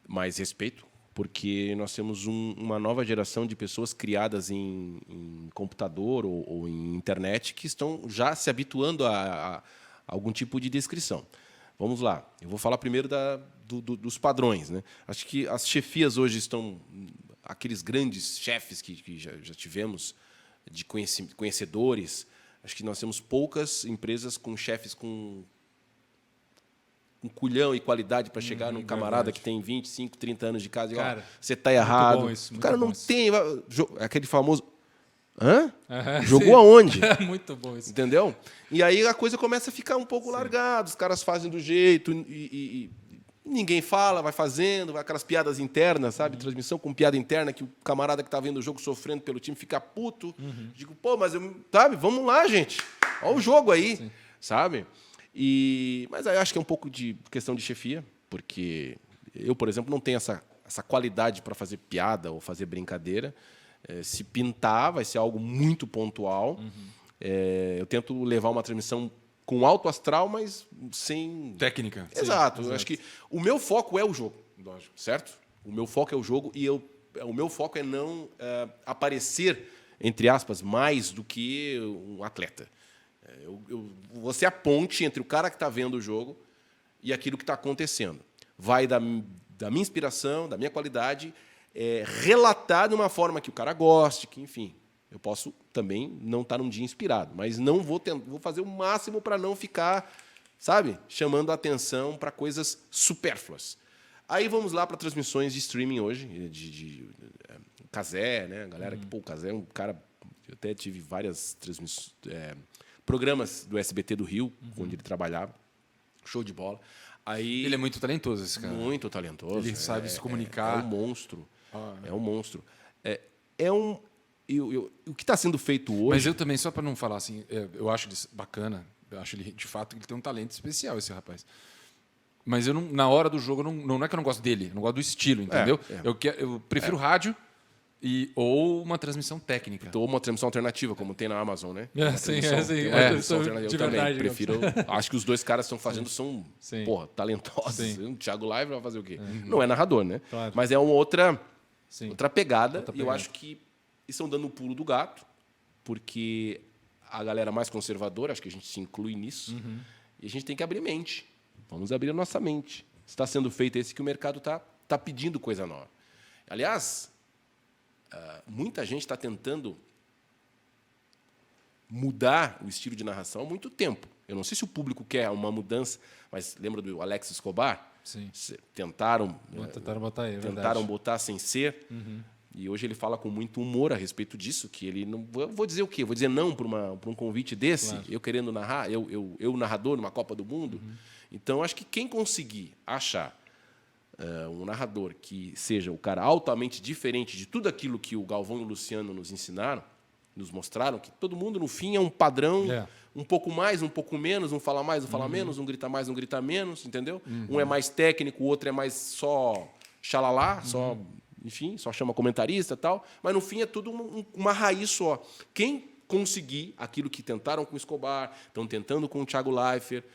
mas respeito, porque nós temos uma nova geração de pessoas criadas em computador ou em internet que estão já se habituando a algum tipo de descrição. Vamos lá. Eu vou falar primeiro dos padrões, né? Acho que as chefias hoje estão... Aqueles grandes chefes que já tivemos, de conhecedores, acho que nós temos poucas empresas com chefes com culhão e qualidade para chegar num camarada verdade. que tem 25, 30 anos de casa e Cara, ó, você está errado. bom isso, o cara muito não bom isso. tem... Aquele famoso... Hã? Jogou Sim. aonde? Muito bom isso. Entendeu? E aí a coisa começa a ficar um pouco largada, os caras fazem do jeito e ninguém fala, vai fazendo, aquelas piadas internas, sabe? Transmissão com piada interna que o camarada que está vendo o jogo sofrendo pelo time fica puto. Digo, pô, mas sabe? Vamos lá, gente. Olha o jogo aí, sabe? Mas aí eu acho que é um pouco de questão de chefia, porque eu, por exemplo, não tenho essa qualidade para fazer piada ou fazer brincadeira. Se pintar, vai ser algo muito pontual. Eu tento levar uma transmissão com alto astral, mas sem... Técnica. Exato. Eu acho que o meu foco é o jogo, certo? O meu foco é o jogo e o meu foco é não aparecer, entre aspas, mais do que um atleta. Eu vou ser a ponte entre o cara que está vendo o jogo e aquilo que está acontecendo. Vai da minha inspiração, da minha qualidade... relatar de uma forma que o cara goste, que, enfim, eu posso também não estar num dia inspirado, mas não vou fazer o máximo para não ficar, sabe, chamando a atenção para coisas supérfluas. Aí vamos lá para transmissões de streaming hoje, de Cazé, né, galera que, pô, o Cazé é um cara, eu até tive várias programas do SBT do Rio, onde ele trabalhava, show de bola. Aí, Ele é muito talentoso, esse cara. muito talentoso. Ele sabe se comunicar. É um monstro. É um monstro. O que está sendo feito hoje... Mas eu também, só para não falar assim, eu acho ele bacana, eu acho ele, de fato, ele tem um talento especial, esse rapaz. Mas eu na hora do jogo, não é que eu não gosto dele, eu não gosto do estilo, entendeu? Eu prefiro rádio ou uma transmissão técnica. Ou uma transmissão alternativa, como tem na Amazon, né? Sim. Tem uma transmissão De alternativa. Eu verdade, também prefiro... Acho que os dois caras estão fazendo são, Sim. porra, talentosos. Sim. O Thiago Live vai fazer o quê? Não é narrador, né? Claro. Mas é uma outra pegada. Outra E eu pegada. acho que estão dando o pulo do gato, porque a galera mais conservadora, acho que a gente se inclui nisso, e a gente tem que abrir mente. Vamos abrir a nossa mente. Está sendo feito esse que o mercado está pedindo coisa nova. Aliás, muita gente está tentando mudar o estilo de narração há muito tempo. Eu não sei se o público quer uma mudança, mas lembra do Alex Escobar? Sim. Tentaram botar ele, tentaram botar sem ser. E hoje ele fala com muito humor a respeito disso, que ele não... Eu vou dizer o quê? Vou dizer não para um convite desse? Claro. Eu querendo narrar, eu narrador numa Copa do Mundo? Então, acho que quem conseguir achar um narrador que seja o cara altamente diferente de tudo aquilo que o Galvão e o Luciano nos ensinaram, nos mostraram, que todo mundo, no fim, é um padrão, um pouco mais, um pouco menos, um fala mais, um fala menos, um grita mais, um grita menos, entendeu? Um é mais técnico, o outro é mais só xalalá, só... Enfim, só chama comentarista e tal, mas no fim é tudo uma raiz só. Quem conseguir aquilo que tentaram com o Escobar, estão tentando com o Thiago Leifert,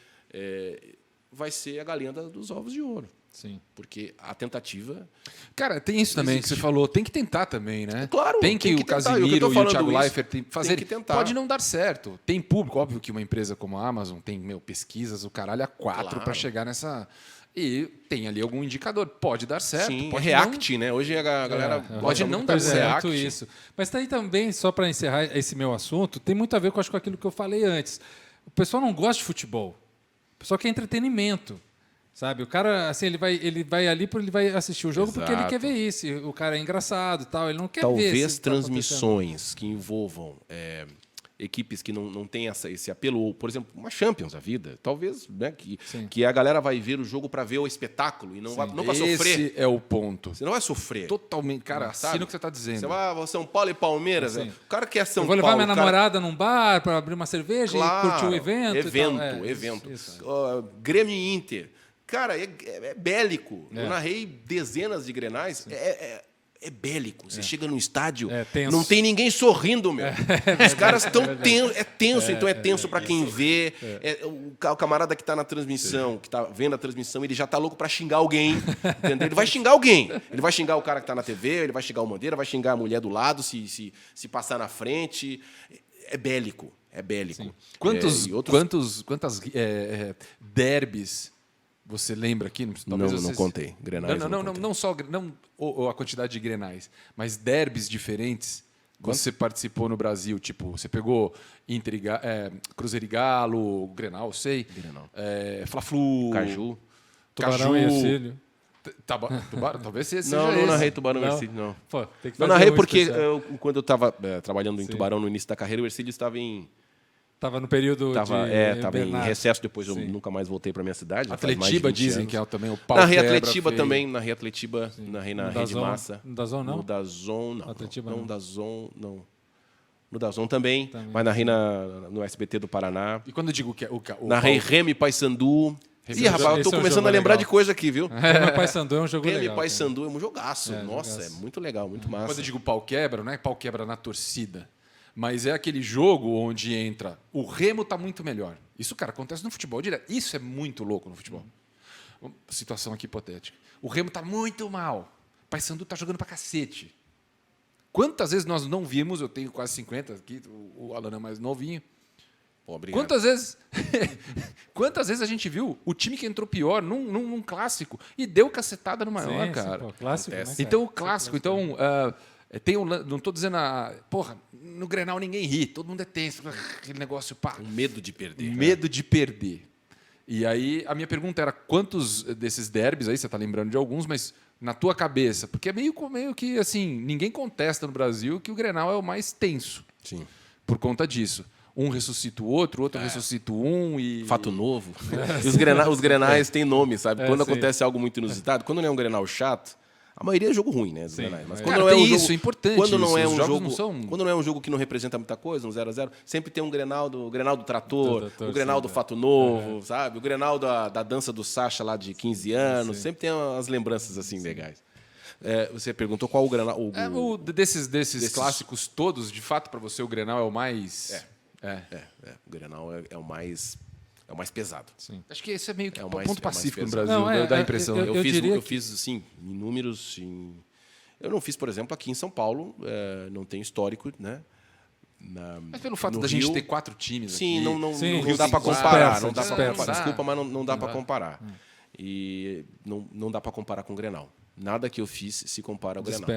vai ser a galinha dos ovos de ouro. Sim. Porque a tentativa... Cara, tem isso também que você falou. Tem que tentar também, né? Claro. Tem que o Casimiro e o Thiago Leifert fazer. Tem que tentar. Pode não dar certo. Tem público. Óbvio que uma empresa como a Amazon tem pesquisas, o caralho, a 4 para chegar nessa... E tem ali algum indicador. Pode dar certo. Sim, pode React, não... né? Hoje a galera pode não dar certo. Isso. Mas tá aí também, só para encerrar esse meu assunto, tem muito a ver com aquilo que eu falei antes. O pessoal não gosta de futebol. O pessoal quer entretenimento. Sabe? O cara, assim, ele vai ali porque ele vai assistir o jogo porque ele quer ver isso. O cara é engraçado e tal, ele não quer ver. Talvez transmissões que envolvam equipes que não têm esse apelo, ou, por exemplo, uma Champions da vida, talvez, né, que a galera vai ver o jogo para ver o espetáculo e não vai sofrer. Esse é o ponto. Você não vai sofrer. Totalmente, cara, assina o que você está dizendo. Você vai São Paulo e Palmeiras, o cara que é São Paulo... Eu vou levar minha namorada num bar para abrir uma cerveja e curtir o evento. Evento. Grêmio e Inter. Cara, é bélico. Eu narrei dezenas de Grenais. É bélico. Você chega no estádio, não tem ninguém sorrindo, meu. Os caras estão tensos. É tenso, então é tenso para quem vê. O camarada que está na transmissão, que está vendo a transmissão, ele já está louco para xingar alguém. Entendeu? Ele vai xingar alguém. Ele vai xingar o cara que está na TV, ele vai xingar o Mandeira, vai xingar a mulher do lado, se passar na frente. É bélico. É bélico. Quantas derbys... Você lembra aqui? Não contei. Grenais não só a quantidade de grenais, mas derbys diferentes. Você participou no Brasil, tipo, você pegou Cruzeiro e Galo, Grenal, sei. Fla-Flu, Caju, Tubarão e Ercílio. Tubarão, talvez seja não narrei Tubarão e Ercílio, não. Pô, tem que não narrei porque quando eu estava trabalhando em Tubarão no início da carreira, o Ercílio estava em... Estava no período Estava em recesso, depois eu nunca mais voltei para minha cidade. Atletiba dizem que é também o pau narrei Atletiba também, narrei Atletiba, narrei na Rede Massa. No Dazon não? No Dazon não. Atletiba não. No Dazon também, mas narrei no SBT do Paraná. E quando eu digo que é o narrei Remy Paysandu. Ih, rapaz, eu tô começando a lembrar de coisa aqui, viu? Remy Paysandu é um jogo legal. Remy Paysandu é um jogaço. Nossa, é muito legal, muito massa. Quando eu digo pau quebra, não é pau quebra na torcida. Mas é aquele jogo onde entra... O Remo está muito melhor. Isso, cara, acontece no futebol direto. Isso é muito louco no futebol. Situação aqui hipotética. O Remo está muito mal. O Paysandu está jogando para cacete. Quantas vezes nós não vimos... Eu tenho quase 50 aqui, o Alan é mais novinho. Obrigado. Quantas vezes a gente viu o time que entrou pior num clássico e deu cacetada no maior, cara? Sim, clássico, né, cara? Então, o clássico... não estou dizendo... porra, no Grenal ninguém ri, todo mundo é tenso, aquele negócio... Pá, um medo de perder. Medo de perder. E aí, a minha pergunta era, quantos desses derbys, aí você está lembrando de alguns, mas na tua cabeça? Porque é meio que, assim, ninguém contesta no Brasil que o Grenal é o mais tenso. Sim. Por conta disso. Um ressuscita o outro ressuscita um e... Fato novo. E os Grenais têm nome, sabe? Quando acontece algo muito inusitado, quando não é um Grenal chato... A maioria é jogo ruim, né? Mas quando não é um jogo, isso, é importante. Quando não é um jogo, não são... quando não é um jogo que não representa muita coisa, um 0-0, sempre tem um Grenal do Trator, o Grenal do Fato Novo, sabe? O Grenal da dança do Sacha lá de 15 anos, sempre tem umas lembranças assim legais. Você perguntou qual o Grenal... Desses clássicos todos, de fato, para você o Grenal é o mais... O Grenal é o mais... É o mais pesado. Sim. Acho que esse é meio que o mais, ponto pacífico no Brasil, dá a impressão. Eu fiz assim, em números... Eu não fiz, por exemplo, aqui em São Paulo, não tem histórico, né? Mas pelo fato da gente ter 4 times sim, aqui... Não dá para comparar. Não dá para comparar. Desculpa, mas não dá para comparar. E não dá para comparar com o Grenal. Nada que eu fiz se compara ao Grenal.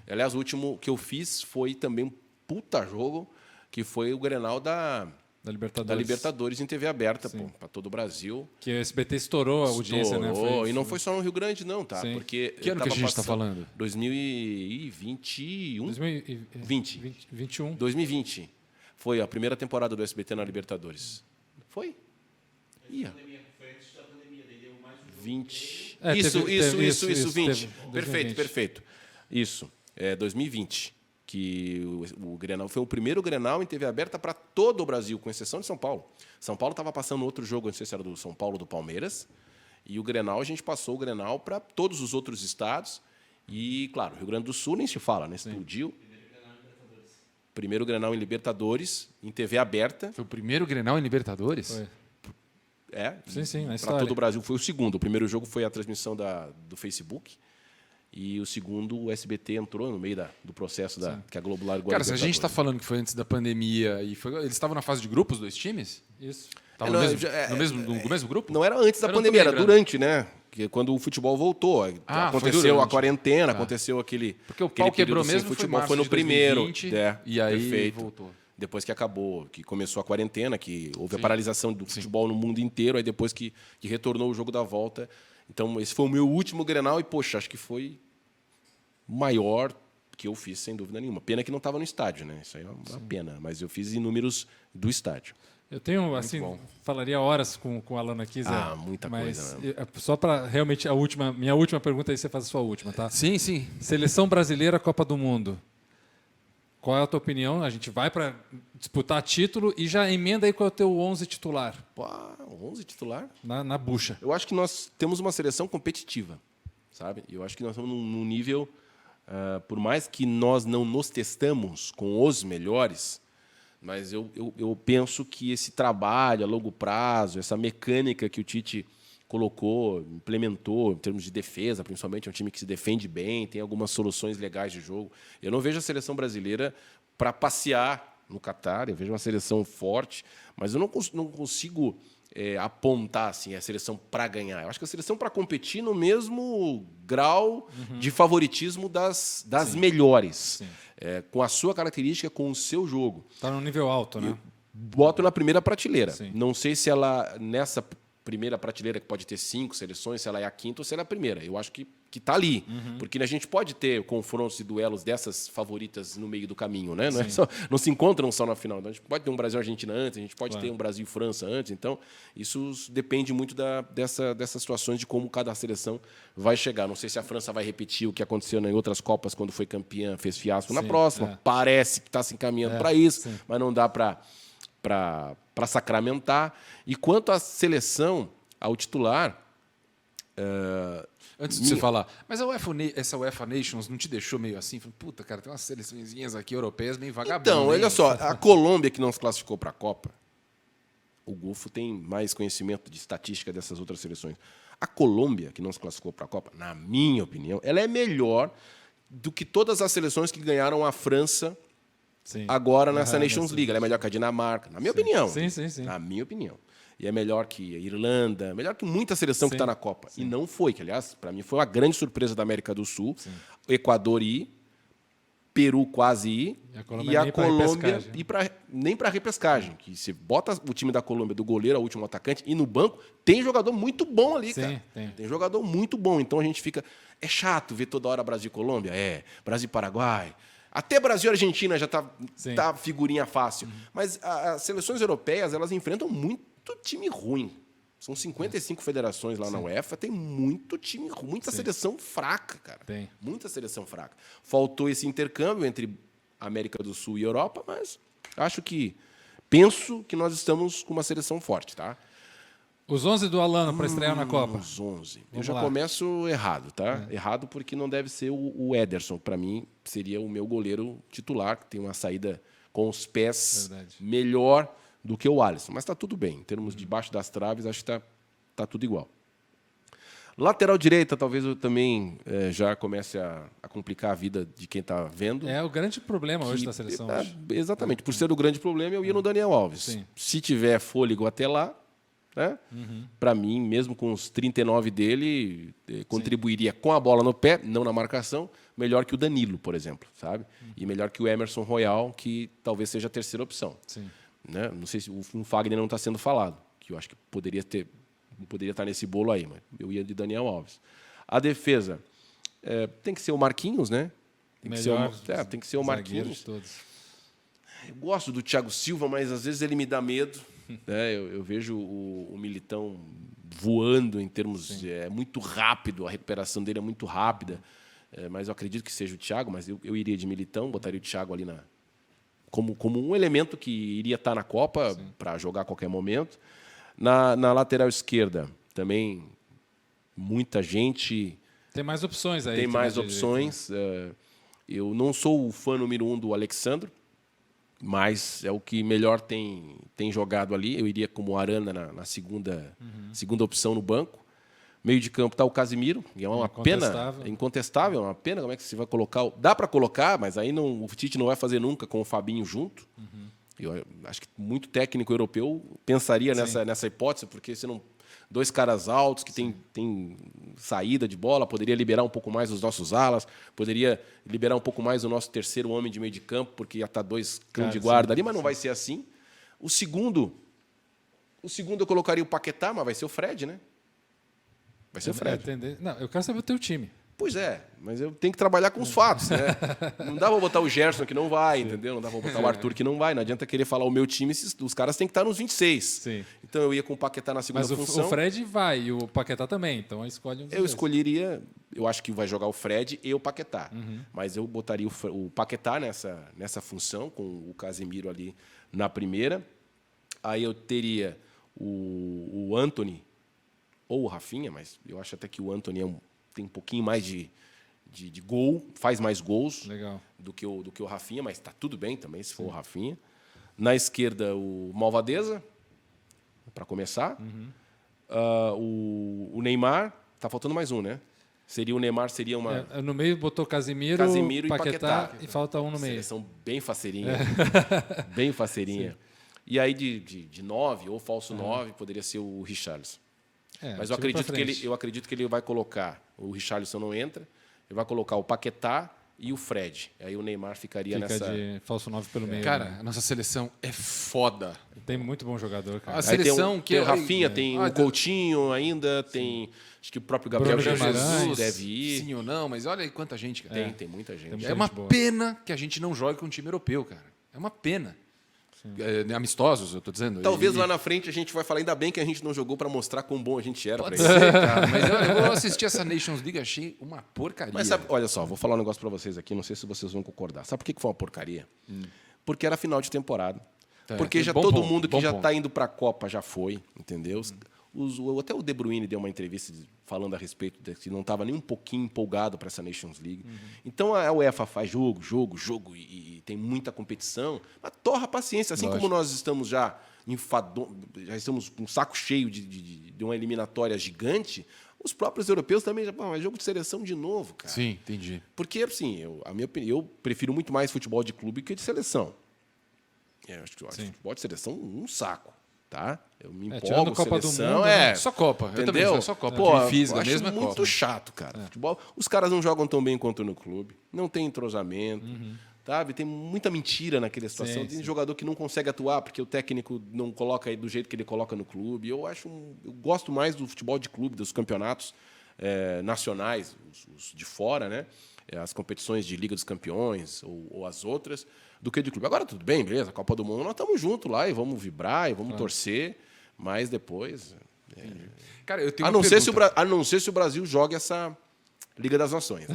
Aliás, o último que eu fiz foi também um puta jogo, que foi o Grenal da Libertadores. Da Libertadores em TV aberta, para todo o Brasil. Que o SBT estourou a audiência, né? E não foi só no Rio Grande, não, tá? Sim. Porque Que ano que a gente está falando? 2021. 2021. 2020. Foi a primeira temporada do SBT na Libertadores. Foi? Ia. 20. Isso, 20. Perfeito. Isso. 2020. Que o Grenal foi o primeiro Grenal em TV aberta para todo o Brasil, com exceção de São Paulo. São Paulo estava passando outro jogo, não sei se era do São Paulo ou do Palmeiras, e o Grenal, a gente passou o Grenal para todos os outros estados, e, claro, Rio Grande do Sul nem se fala, né? Explodiu. Primeiro Grenal em Libertadores, em TV aberta. Foi o primeiro Grenal em Libertadores? Foi. Sim, na para história. todo o Brasil foi o segundo. O primeiro jogo foi a transmissão do Facebook. E o segundo, o SBT entrou no meio do processo que a Globo largou. Cara, se a gente está falando que foi antes da pandemia, eles estavam na fase de grupos, os dois times? Isso. Estavam no mesmo grupo? Não era antes da pandemia, era durante, né? Que quando o futebol voltou. Aconteceu a quarentena, aconteceu aquele. Porque o pau quebrou mesmo, futebol foi foi no de primeiro. 2020, e aí perfeito. voltou. Depois que acabou, que começou a quarentena, que houve a paralisação do futebol no mundo inteiro, aí depois que retornou o jogo da volta. Então, esse foi o meu último Grenal e, poxa, acho que foi maior que eu fiz, sem dúvida nenhuma. Pena que não estava no estádio, né? Isso aí é uma pena, mas eu fiz em números do estádio. Eu tenho, assim, falaria horas com o Alan aqui, Zé. Muita mas coisa. Né? Só para realmente minha última pergunta, aí você faz a sua última, tá? Sim. Seleção brasileira, Copa do Mundo. Qual é a tua opinião? A gente vai para disputar título e já emenda aí qual é o teu 11 titular. 11 titular? Na bucha. Eu acho que nós temos uma seleção competitiva, sabe? Eu acho que nós estamos num nível, por mais que nós não nos testamos com os melhores, mas eu penso que esse trabalho a longo prazo, essa mecânica que o Tite colocou, implementou em termos de defesa, principalmente, é um time que se defende bem, tem algumas soluções legais de jogo. Eu não vejo a seleção brasileira para passear no Catar, eu vejo uma seleção forte, mas eu não consigo apontar assim, a seleção para ganhar. Eu acho que a seleção para competir no mesmo grau de favoritismo das melhores, com a sua característica, com o seu jogo. Está no nível alto, né? Boto na primeira prateleira. Sim. Não sei se ela, nessa primeira prateleira, que pode ter 5 seleções, se ela é a quinta ou se ela é a primeira. Eu acho que está ali. Porque a gente pode ter confrontos e duelos dessas favoritas no meio do caminho, né? Não se encontram só na final. Então, a gente pode ter um Brasil-Argentina antes, a gente pode ter um Brasil e França antes. Então, isso depende muito dessas situações de como cada seleção vai chegar. Não sei se a França vai repetir o que aconteceu em outras Copas, quando foi campeã, fez fiasco na próxima. Parece que está se encaminhando para isso, mas não dá para sacramentar. E quanto à seleção, ao titular... Antes de você falar, mas essa UEFA Nations não te deixou meio assim? Puta, cara, tem umas seleçõezinhas aqui europeias meio vagabundas. Então, olha só, a Colômbia, que não se classificou para a Copa, o Gufo tem mais conhecimento de estatística dessas outras seleções. A Colômbia, que não se classificou para a Copa, na minha opinião, ela é melhor do que todas as seleções que ganharam a França agora nessa Nations League. Ela é melhor que a Dinamarca, na minha opinião. Sim. Na minha opinião. E é melhor que a Irlanda, melhor que muita seleção que está na Copa. E não foi, que, aliás, para mim foi uma grande surpresa da América do Sul. O Equador ir, Peru quase ir, e a Colômbia nem para repescagem. Que se bota o time da Colômbia, do goleiro ao último atacante, e no banco, tem jogador muito bom ali, cara. Tem jogador muito bom. Então a gente fica... É chato ver toda hora Brasil e Colômbia? Brasil e Paraguai... Até Brasil e Argentina já tá figurinha fácil. Mas as seleções europeias, elas enfrentam muito time ruim. São 55 federações lá na UEFA, tem muito time ruim, muita seleção fraca, cara. Muita seleção fraca. Faltou esse intercâmbio entre América do Sul e Europa, mas penso que nós estamos com uma seleção forte, tá? Os 11 do Alano para estrear na Copa. Os 11. Eu já começo errado, tá? Errado porque não deve ser o Ederson. Para mim, seria o meu goleiro titular, que tem uma saída com os pés melhor do que o Alisson. Mas está tudo bem. Em termos de baixo das traves, acho que tá tudo igual. Lateral direita, talvez eu também já comece a complicar a vida de quem está vendo. É o grande problema hoje da seleção. Exatamente. Por ser o grande problema, eu ia no Daniel Alves. Se tiver fôlego até lá, né? Para mim, mesmo com os 39 dele, contribuiria com a bola no pé, não na marcação, melhor que o Danilo, por exemplo, sabe? E melhor que o Emerson Royal, que talvez seja a terceira opção. né? Não sei se o Fagner não está sendo falado, que eu acho que poderia estar nesse bolo aí, mas eu ia de Daniel Alves. A defesa tem que ser o Marquinhos, né? Tem que ser o Marquinhos. Todos. Eu gosto do Thiago Silva, mas às vezes ele me dá medo. Né? Eu vejo o Militão voando em termos... É muito rápido, a recuperação dele é muito rápida. Mas eu acredito que seja o Thiago, mas eu iria de Militão, botaria o Thiago ali como um elemento que iria estar na Copa para jogar a qualquer momento. Na lateral esquerda, também muita gente... Tem mais opções aí. Tem mais opções. Eu não sou o fã número 1 do Alexandro, mas é o que melhor tem jogado ali. Eu iria como Arana na segunda opção no banco. Meio de campo está o Casimiro, e é uma pena. É incontestável, é uma pena. Como é que você vai colocar? Dá para colocar, mas aí o Tite não vai fazer nunca com o Fabinho junto. Eu acho que muito técnico europeu pensaria nessa hipótese, porque você não... 2 caras altos que tem saída de bola, poderia liberar um pouco mais os nossos alas, poderia liberar um pouco mais o nosso terceiro homem de meio de campo, porque já está 2 cães de guarda ali, mas não vai ser assim. O segundo eu colocaria o Paquetá, mas vai ser o Fred, né? Vai ser o Fred. Não, eu quero saber o teu time. Pois é, mas eu tenho que trabalhar com os fatos, né? Não dá para botar o Gerson que não vai, entendeu? Não dá para botar o Arthur que não vai. Não adianta querer falar o meu time, os caras têm que estar nos 26. Sim. Então eu ia com o Paquetá na segunda função. Mas o Fred vai e o Paquetá também, então escolhe um dos dois. Escolheria, eu acho que vai jogar o Fred e o Paquetá. Mas eu botaria o Paquetá nessa função, com o Casemiro ali na primeira. Aí eu teria o Antony ou o Rafinha, mas eu acho até que o Antony tem um pouquinho mais de gol, faz mais gols do que o Rafinha, mas está tudo bem também se for o Rafinha. Na esquerda, o Malvadeza, para começar. O Neymar, está faltando mais um, né? O Neymar seria uma... no meio botou Casimiro e Paquetá e falta um no meio. Seleção bem faceirinha. Bem faceirinha. E aí de 9, ou falso 9, poderia ser o Richarlison. Mas eu acredito que ele vai colocar... O Richarlison não entra. Ele vai colocar o Paquetá e o Fred. Aí o Neymar ficaria nessa... de falso 9 pelo meio. Cara, a nossa seleção é foda. Tem muito bom jogador, cara. A seleção tem o Rafinha, tem o Coutinho ainda, tem... Acho que o próprio Gabriel Jesus deve ir. Sim ou não, mas olha aí quanta gente. Tem muita gente. É uma pena que a gente não jogue com um time europeu, cara. É uma pena. Amistosos, eu tô dizendo. Talvez lá na frente a gente vai falar, ainda bem que a gente não jogou para mostrar quão bom a gente era. Pode ser, cara. Mas eu vou assistir essa Nations League, achei uma porcaria. Mas sabe, olha só, vou falar um negócio para vocês aqui, não sei se vocês vão concordar. Sabe por que foi uma porcaria? Porque era final de temporada. Porque já todo mundo que já está indo para a Copa já foi, entendeu? Até o De Bruyne deu uma entrevista falando a respeito de que não estava nem um pouquinho empolgado para essa Nations League. Então a UEFA faz jogo e tem muita competição, mas torra a paciência. Assim como nós estamos já estamos com um saco cheio de uma eliminatória gigante, os próprios europeus também já... é jogo de seleção de novo, cara. Sim, entendi. Porque, assim, a minha opinião, eu prefiro muito mais futebol de clube que de seleção. Eu acho que futebol de seleção um saco. Tá? Eu me empolgo, Copa seleção, do Mundo, só Copa. Entendeu? Eu também sou só Copa. Pô, fiz eu a mesma acho muito Copa. chato, cara. Futebol, os caras não jogam tão bem quanto no clube, não tem entrosamento, sabe? Tem muita mentira naquela situação. Tem jogador que não consegue atuar porque o técnico não coloca aí do jeito que ele coloca no clube. Eu gosto mais do futebol de clube, dos campeonatos nacionais, os de fora, né? As competições de Liga dos Campeões ou as outras, do que de clube. Agora, tudo bem, beleza, Copa do Mundo, nós estamos juntos lá e vamos vibrar e vamos torcer, mas depois... Cara, eu tenho a não ser se o Brasil joga essa Liga das Nações.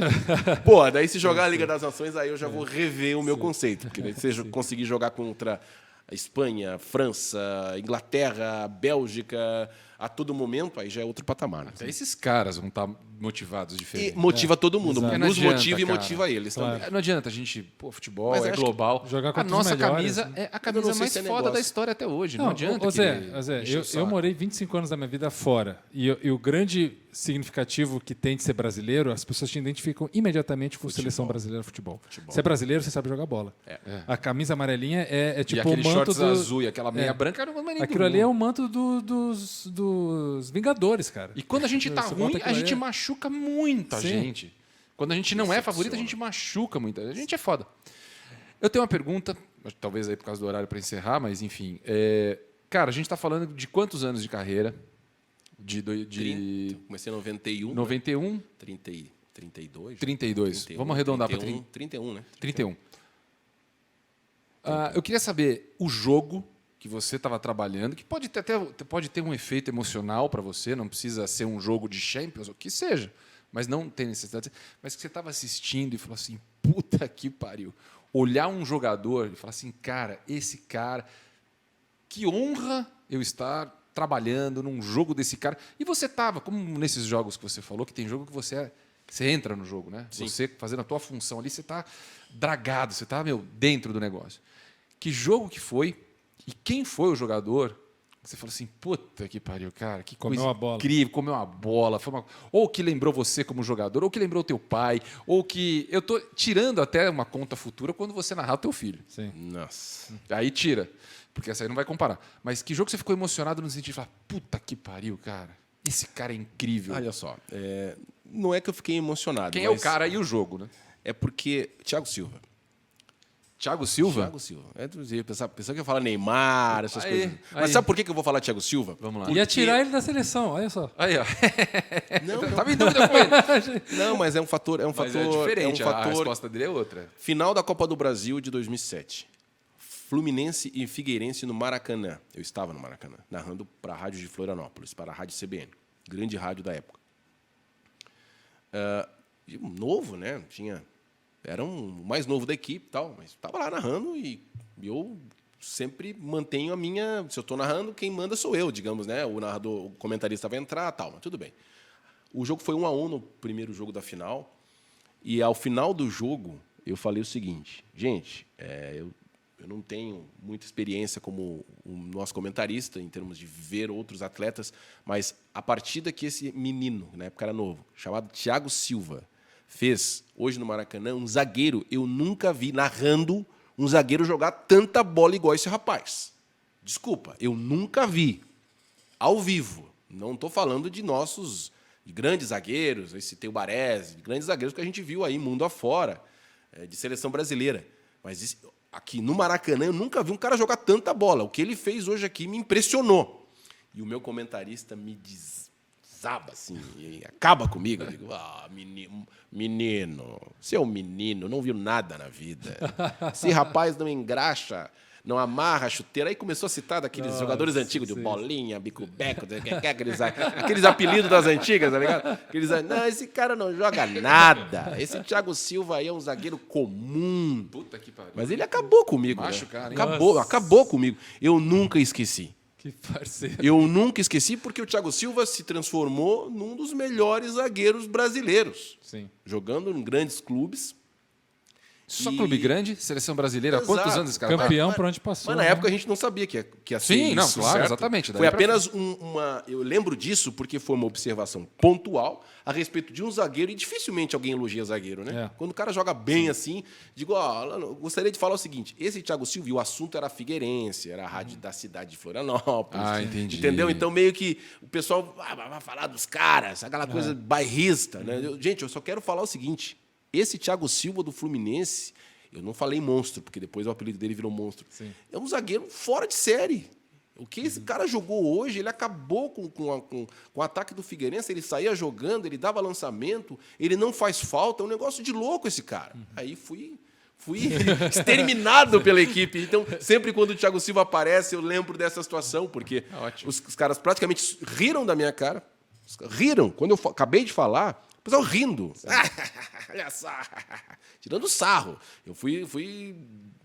Pô, daí se jogar a Liga das Nações, aí eu já vou rever o meu conceito, porque daí se você conseguir jogar contra a Espanha, França, Inglaterra, Bélgica, a todo momento, aí já é outro patamar. Né? Até esses caras vão estar motivados diferente. E motiva todo mundo. Nos motiva e motiva eles também. Não adianta a gente... Futebol mas é global. A nossa camisa é a camisa mais foda da história até hoje. Não adianta. Zé, eu morei 25 anos da minha vida fora. E o grande significativo que tem de ser brasileiro, as pessoas te identificam imediatamente com seleção brasileira de futebol. Você é brasileiro, você sabe jogar bola. A camisa amarelinha é tipo o manto shorts azul e aquela meia branca não é aquilo ali é o manto dos Vingadores, cara. E quando a gente tá ruim, a gente machuca muita gente. Quando a gente não é favorito, a gente machuca muita gente. A gente é foda. Eu tenho uma pergunta, talvez aí por causa do horário para encerrar, mas enfim. Cara, a gente está falando de quantos anos de carreira? De comecei em 91. 91? 32. 32. Vamos arredondar para 31, né? 31. Eu queria saber o jogo que você estava trabalhando, que pode ter um efeito emocional para você, não precisa ser um jogo de Champions, o que seja, mas não tem necessidade. Mas que você estava assistindo e falou assim, puta que pariu. Olhar um jogador e falar assim, cara, esse cara, que honra eu estar trabalhando num jogo desse cara. E você estava, como nesses jogos que você falou, que tem jogo que você entra no jogo, né? Sim. Você fazendo a tua função ali, você está dragado, você está dentro do negócio. Que jogo que foi e quem foi o jogador? Você falou assim, puta que pariu, cara, que Comeu coisa a bola. incrível, comeu uma bola, ou que lembrou você como jogador, ou que lembrou teu pai, ou que eu tô tirando até uma conta futura quando você narrar o teu filho. Sim. Nossa. Aí tira, porque essa aí não vai comparar. Mas que jogo você ficou emocionado no sentido de falar, puta que pariu, cara, esse cara é incrível. Olha só, não é que eu fiquei emocionado. Quem é o cara e o jogo, né? É porque Thiago Silva. Thiago Silva? Thiago Silva. Pessoa que eu falo Neymar, essas Aí, coisas. Mas sabe por que eu vou falar Thiago Silva? Vamos lá. Ia tirar ele da seleção, olha só. Aí, ó. Não, Tava em dúvida com ele. não, mas é um fator. Mas é diferente, é um a fator. resposta dele é outra. Final da Copa do Brasil de 2007. Fluminense e Figueirense no Maracanã. Eu estava no Maracanã, narrando para a Rádio de Florianópolis, para a Rádio CBN, grande rádio da época. Novo, né? Era o mais novo da equipe e tal, mas estava lá narrando e eu sempre mantenho a minha... Se eu estou narrando, quem manda sou eu, digamos, né? O narrador, o comentarista vai entrar tal, mas tudo bem. O jogo foi 1-1 no primeiro jogo da final e, ao final do jogo, eu falei o seguinte, gente, eu não tenho muita experiência como o nosso comentarista em termos de ver outros atletas, mas a partida que esse menino, na época era novo, chamado Thiago Silva, fez hoje no Maracanã, um zagueiro, eu nunca vi narrando um zagueiro jogar tanta bola igual esse rapaz. Desculpa, eu nunca vi ao vivo. Não estou falando de nossos grandes zagueiros, esse tem o Baresi, grandes zagueiros que a gente viu aí mundo afora, de seleção brasileira. Mas aqui no Maracanã eu nunca vi um cara jogar tanta bola. O que ele fez hoje aqui me impressionou. E o meu comentarista me desaba assim, e acaba comigo. Eu digo, menino, seu menino, não viu nada na vida. Esse rapaz não engraxa, não amarra a chuteira. Aí começou a citar daqueles jogadores antigos, de bolinha, bico-beco, aqueles apelidos das antigas, tá ligado? Não, esse cara não joga nada. Esse Thiago Silva aí é um zagueiro comum. Puta que pariu. Mas ele acabou comigo. Macho, né? cara, hein? Acabou comigo. Eu nunca esqueci. Que parceiro. Eu nunca esqueci porque o Thiago Silva se transformou num dos melhores zagueiros brasileiros. Sim. Jogando em grandes clubes. Só clube grande, seleção brasileira. Há quantos Exato. anos esse cara tá? Campeão por onde passou. Mas na né? época a gente não sabia que ia ser Sim, não, isso, claro, certo? exatamente. Daí Foi pra apenas uma... Eu lembro disso porque foi uma observação pontual a respeito de um zagueiro, e dificilmente alguém elogia zagueiro, né? É. Quando o cara joga bem assim, digo, eu gostaria de falar o seguinte, esse Thiago Silva, e o assunto era Figueirense, era a rádio da cidade de Florianópolis. Ah, entendi. Entendeu? Então meio que o pessoal vai falar dos caras, aquela coisa bairrista, né? Gente, eu só quero falar o seguinte, esse Thiago Silva do Fluminense... Eu não falei monstro, porque depois o apelido dele virou monstro. Sim. É um zagueiro fora de série. O que esse cara jogou hoje, ele acabou com o ataque do Figueirense, ele saía jogando, ele dava lançamento, ele não faz falta, é um negócio de louco esse cara. Aí fui exterminado pela equipe. Então, sempre quando o Thiago Silva aparece, eu lembro dessa situação, porque os caras praticamente riram da minha cara. Riram. Quando eu acabei de falar, o pessoal rindo. Olha só. Tirando sarro. Eu fui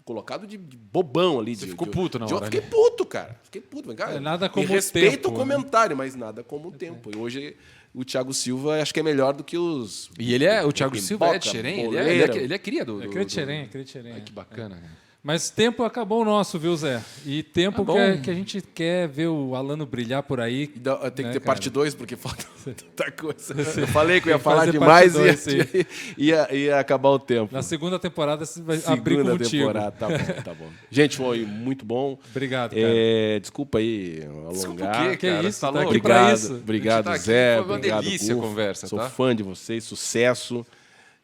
colocado de bobão ali. Você ficou puto na hora, Fiquei né? puto, cara. Fiquei puto. Cara, nada como me o respeito tempo, o comentário, mas nada como o tempo. E hoje o Thiago Silva acho que é melhor do que os... E o Thiago Silva é de Xerém? Ele é cria do... É Cretieren. Ai, que bacana, cara. Mas tempo acabou o nosso, viu, Zé? E tempo que a gente quer ver o Alano brilhar por aí. Tem que né, ter cara? parte 2, porque falta tanta coisa. Eu falei que eu ia Tem que falar fazer demais parte e ia acabar o tempo. Na segunda temporada você vai abrir Segunda contigo. temporada, tá bom. Gente, foi muito bom. Obrigado, cara. Desculpa aí alongar. Desculpa o quê, Que cara? isso, Tá tá louco? aqui pra Obrigado, isso. obrigado A gente tá aqui, Zé. foi uma Obrigado, delícia a Gufo. conversa, Sou tá? fã de vocês, sucesso.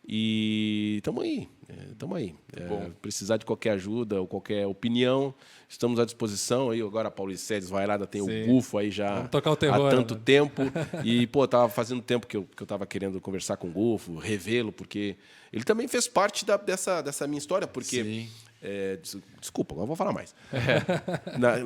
E tamo aí. Estamos aí. bom. Precisar de qualquer ajuda ou qualquer opinião, estamos à disposição. Aí agora a Paulicedes vai lá, tem Sim. o Gufo aí já Vamos tocar o terror, há tanto né? tempo. E, pô, tava fazendo tempo que eu tava querendo conversar com o Gufo, revê-lo, porque ele também fez parte dessa minha história, porque... Sim. Desculpa, agora vou falar mais.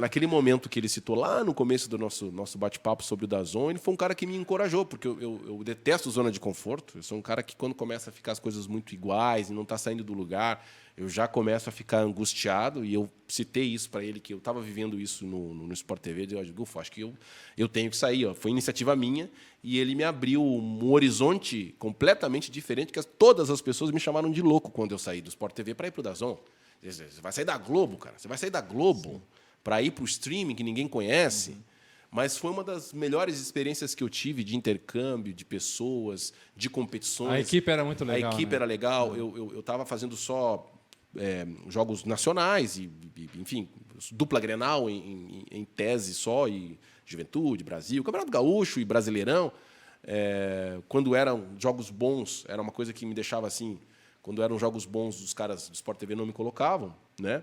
Naquele momento que ele citou lá no começo do nosso bate-papo sobre o DAZN, ele foi um cara que me encorajou, porque eu detesto zona de conforto. Eu sou um cara que, quando começa a ficar as coisas muito iguais e não está saindo do lugar, eu já começo a ficar angustiado. E eu citei isso para ele, que eu estava vivendo isso no Sport TV. Eu digo, Gufo, acho que eu tenho que sair. Ó. Foi iniciativa minha e ele me abriu um horizonte completamente diferente, que todas as pessoas me chamaram de louco quando eu saí do Sport TV para ir para o DAZN. Você vai sair da Globo, cara. Você vai sair da Globo para ir para o streaming que ninguém conhece. Mas foi uma das melhores experiências que eu tive de intercâmbio, de pessoas, de competições. A equipe era muito legal. A equipe era legal. Eu estava fazendo só jogos nacionais, e, enfim, dupla Grenal em tese só, e Juventude, Brasil, Campeonato Gaúcho e Brasileirão. Quando eram jogos bons, era uma coisa que me deixava assim... Quando eram jogos bons, os caras do Sport TV não me colocavam, né?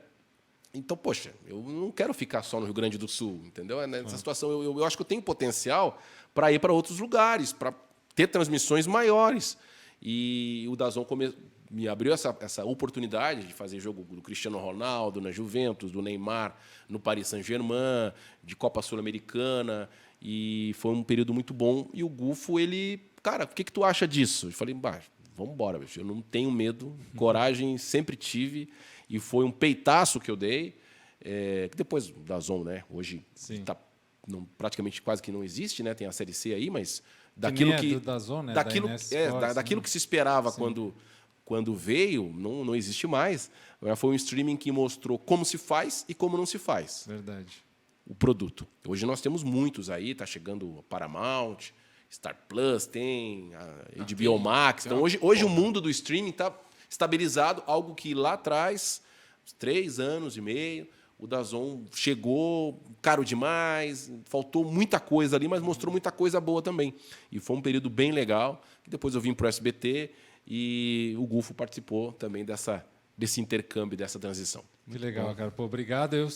Então, poxa, eu não quero ficar só no Rio Grande do Sul, entendeu? Nessa situação, eu acho que eu tenho potencial para ir para outros lugares, para ter transmissões maiores. E o DAZN me abriu essa oportunidade de fazer jogo do Cristiano Ronaldo na Juventus, do Neymar no Paris Saint-Germain, de Copa Sul-Americana, e foi um período muito bom. E o Gufo, ele... Cara, o que tu acha disso? Eu falei, vamos embora, bicho. Eu não tenho medo. Coragem sempre tive. E foi um peitaço que eu dei. Que depois da DAZN, né? Hoje praticamente quase que não existe, né? Tem a Série C aí, mas daquilo que DAZN, né? daquilo que se esperava quando veio, não existe mais. Foi um streaming que mostrou como se faz e como não se faz. Verdade. O produto. Hoje nós temos muitos aí. Está chegando a Paramount, Star Plus, tem a HBO Max. Então, hoje o mundo do streaming está estabilizado, algo que lá atrás, 3 anos e meio, o DAZN chegou caro demais, faltou muita coisa ali, mas mostrou muita coisa boa também. E foi um período bem legal. Depois eu vim para o SBT e o Gufo participou também desse intercâmbio, dessa transição. Que legal, cara. Pô, obrigado. Eu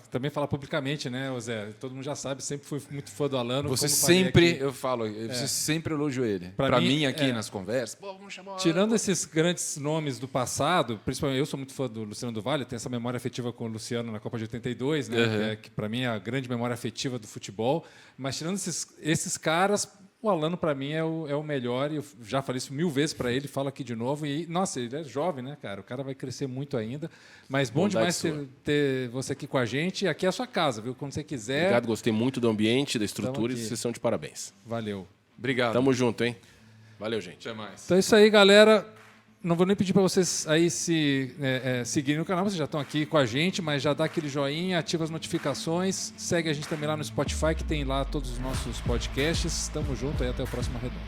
também falar publicamente, né, Zé? Todo mundo já sabe, sempre fui muito fã do Alano. Você sempre, você sempre elogiou ele. Para mim, aqui nas conversas, pô, vamos chamar o Alano. Tirando esses grandes nomes do passado, principalmente eu sou muito fã do Luciano do Vale, tenho essa memória afetiva com o Luciano na Copa de 82, né, que para mim é a grande memória afetiva do futebol. Mas tirando esses caras, o Alano, para mim, é o melhor, e eu já falei isso 1000 vezes para ele, falo aqui de novo. E, nossa, ele é jovem, né, cara? O cara vai crescer muito ainda. Mas bom demais ter você aqui com a gente. Aqui é a sua casa, viu? Quando você quiser. Obrigado, gostei muito do ambiente, da estrutura, e vocês são de parabéns. Valeu. Obrigado. Tamo junto, hein? Valeu, gente. Até mais. Então é isso aí, galera. Não vou nem pedir para vocês aí seguirem o canal, vocês já estão aqui com a gente, mas já dá aquele joinha, ativa as notificações, segue a gente também lá no Spotify, que tem lá todos os nossos podcasts. Tamo junto aí, até o próximo Redondo.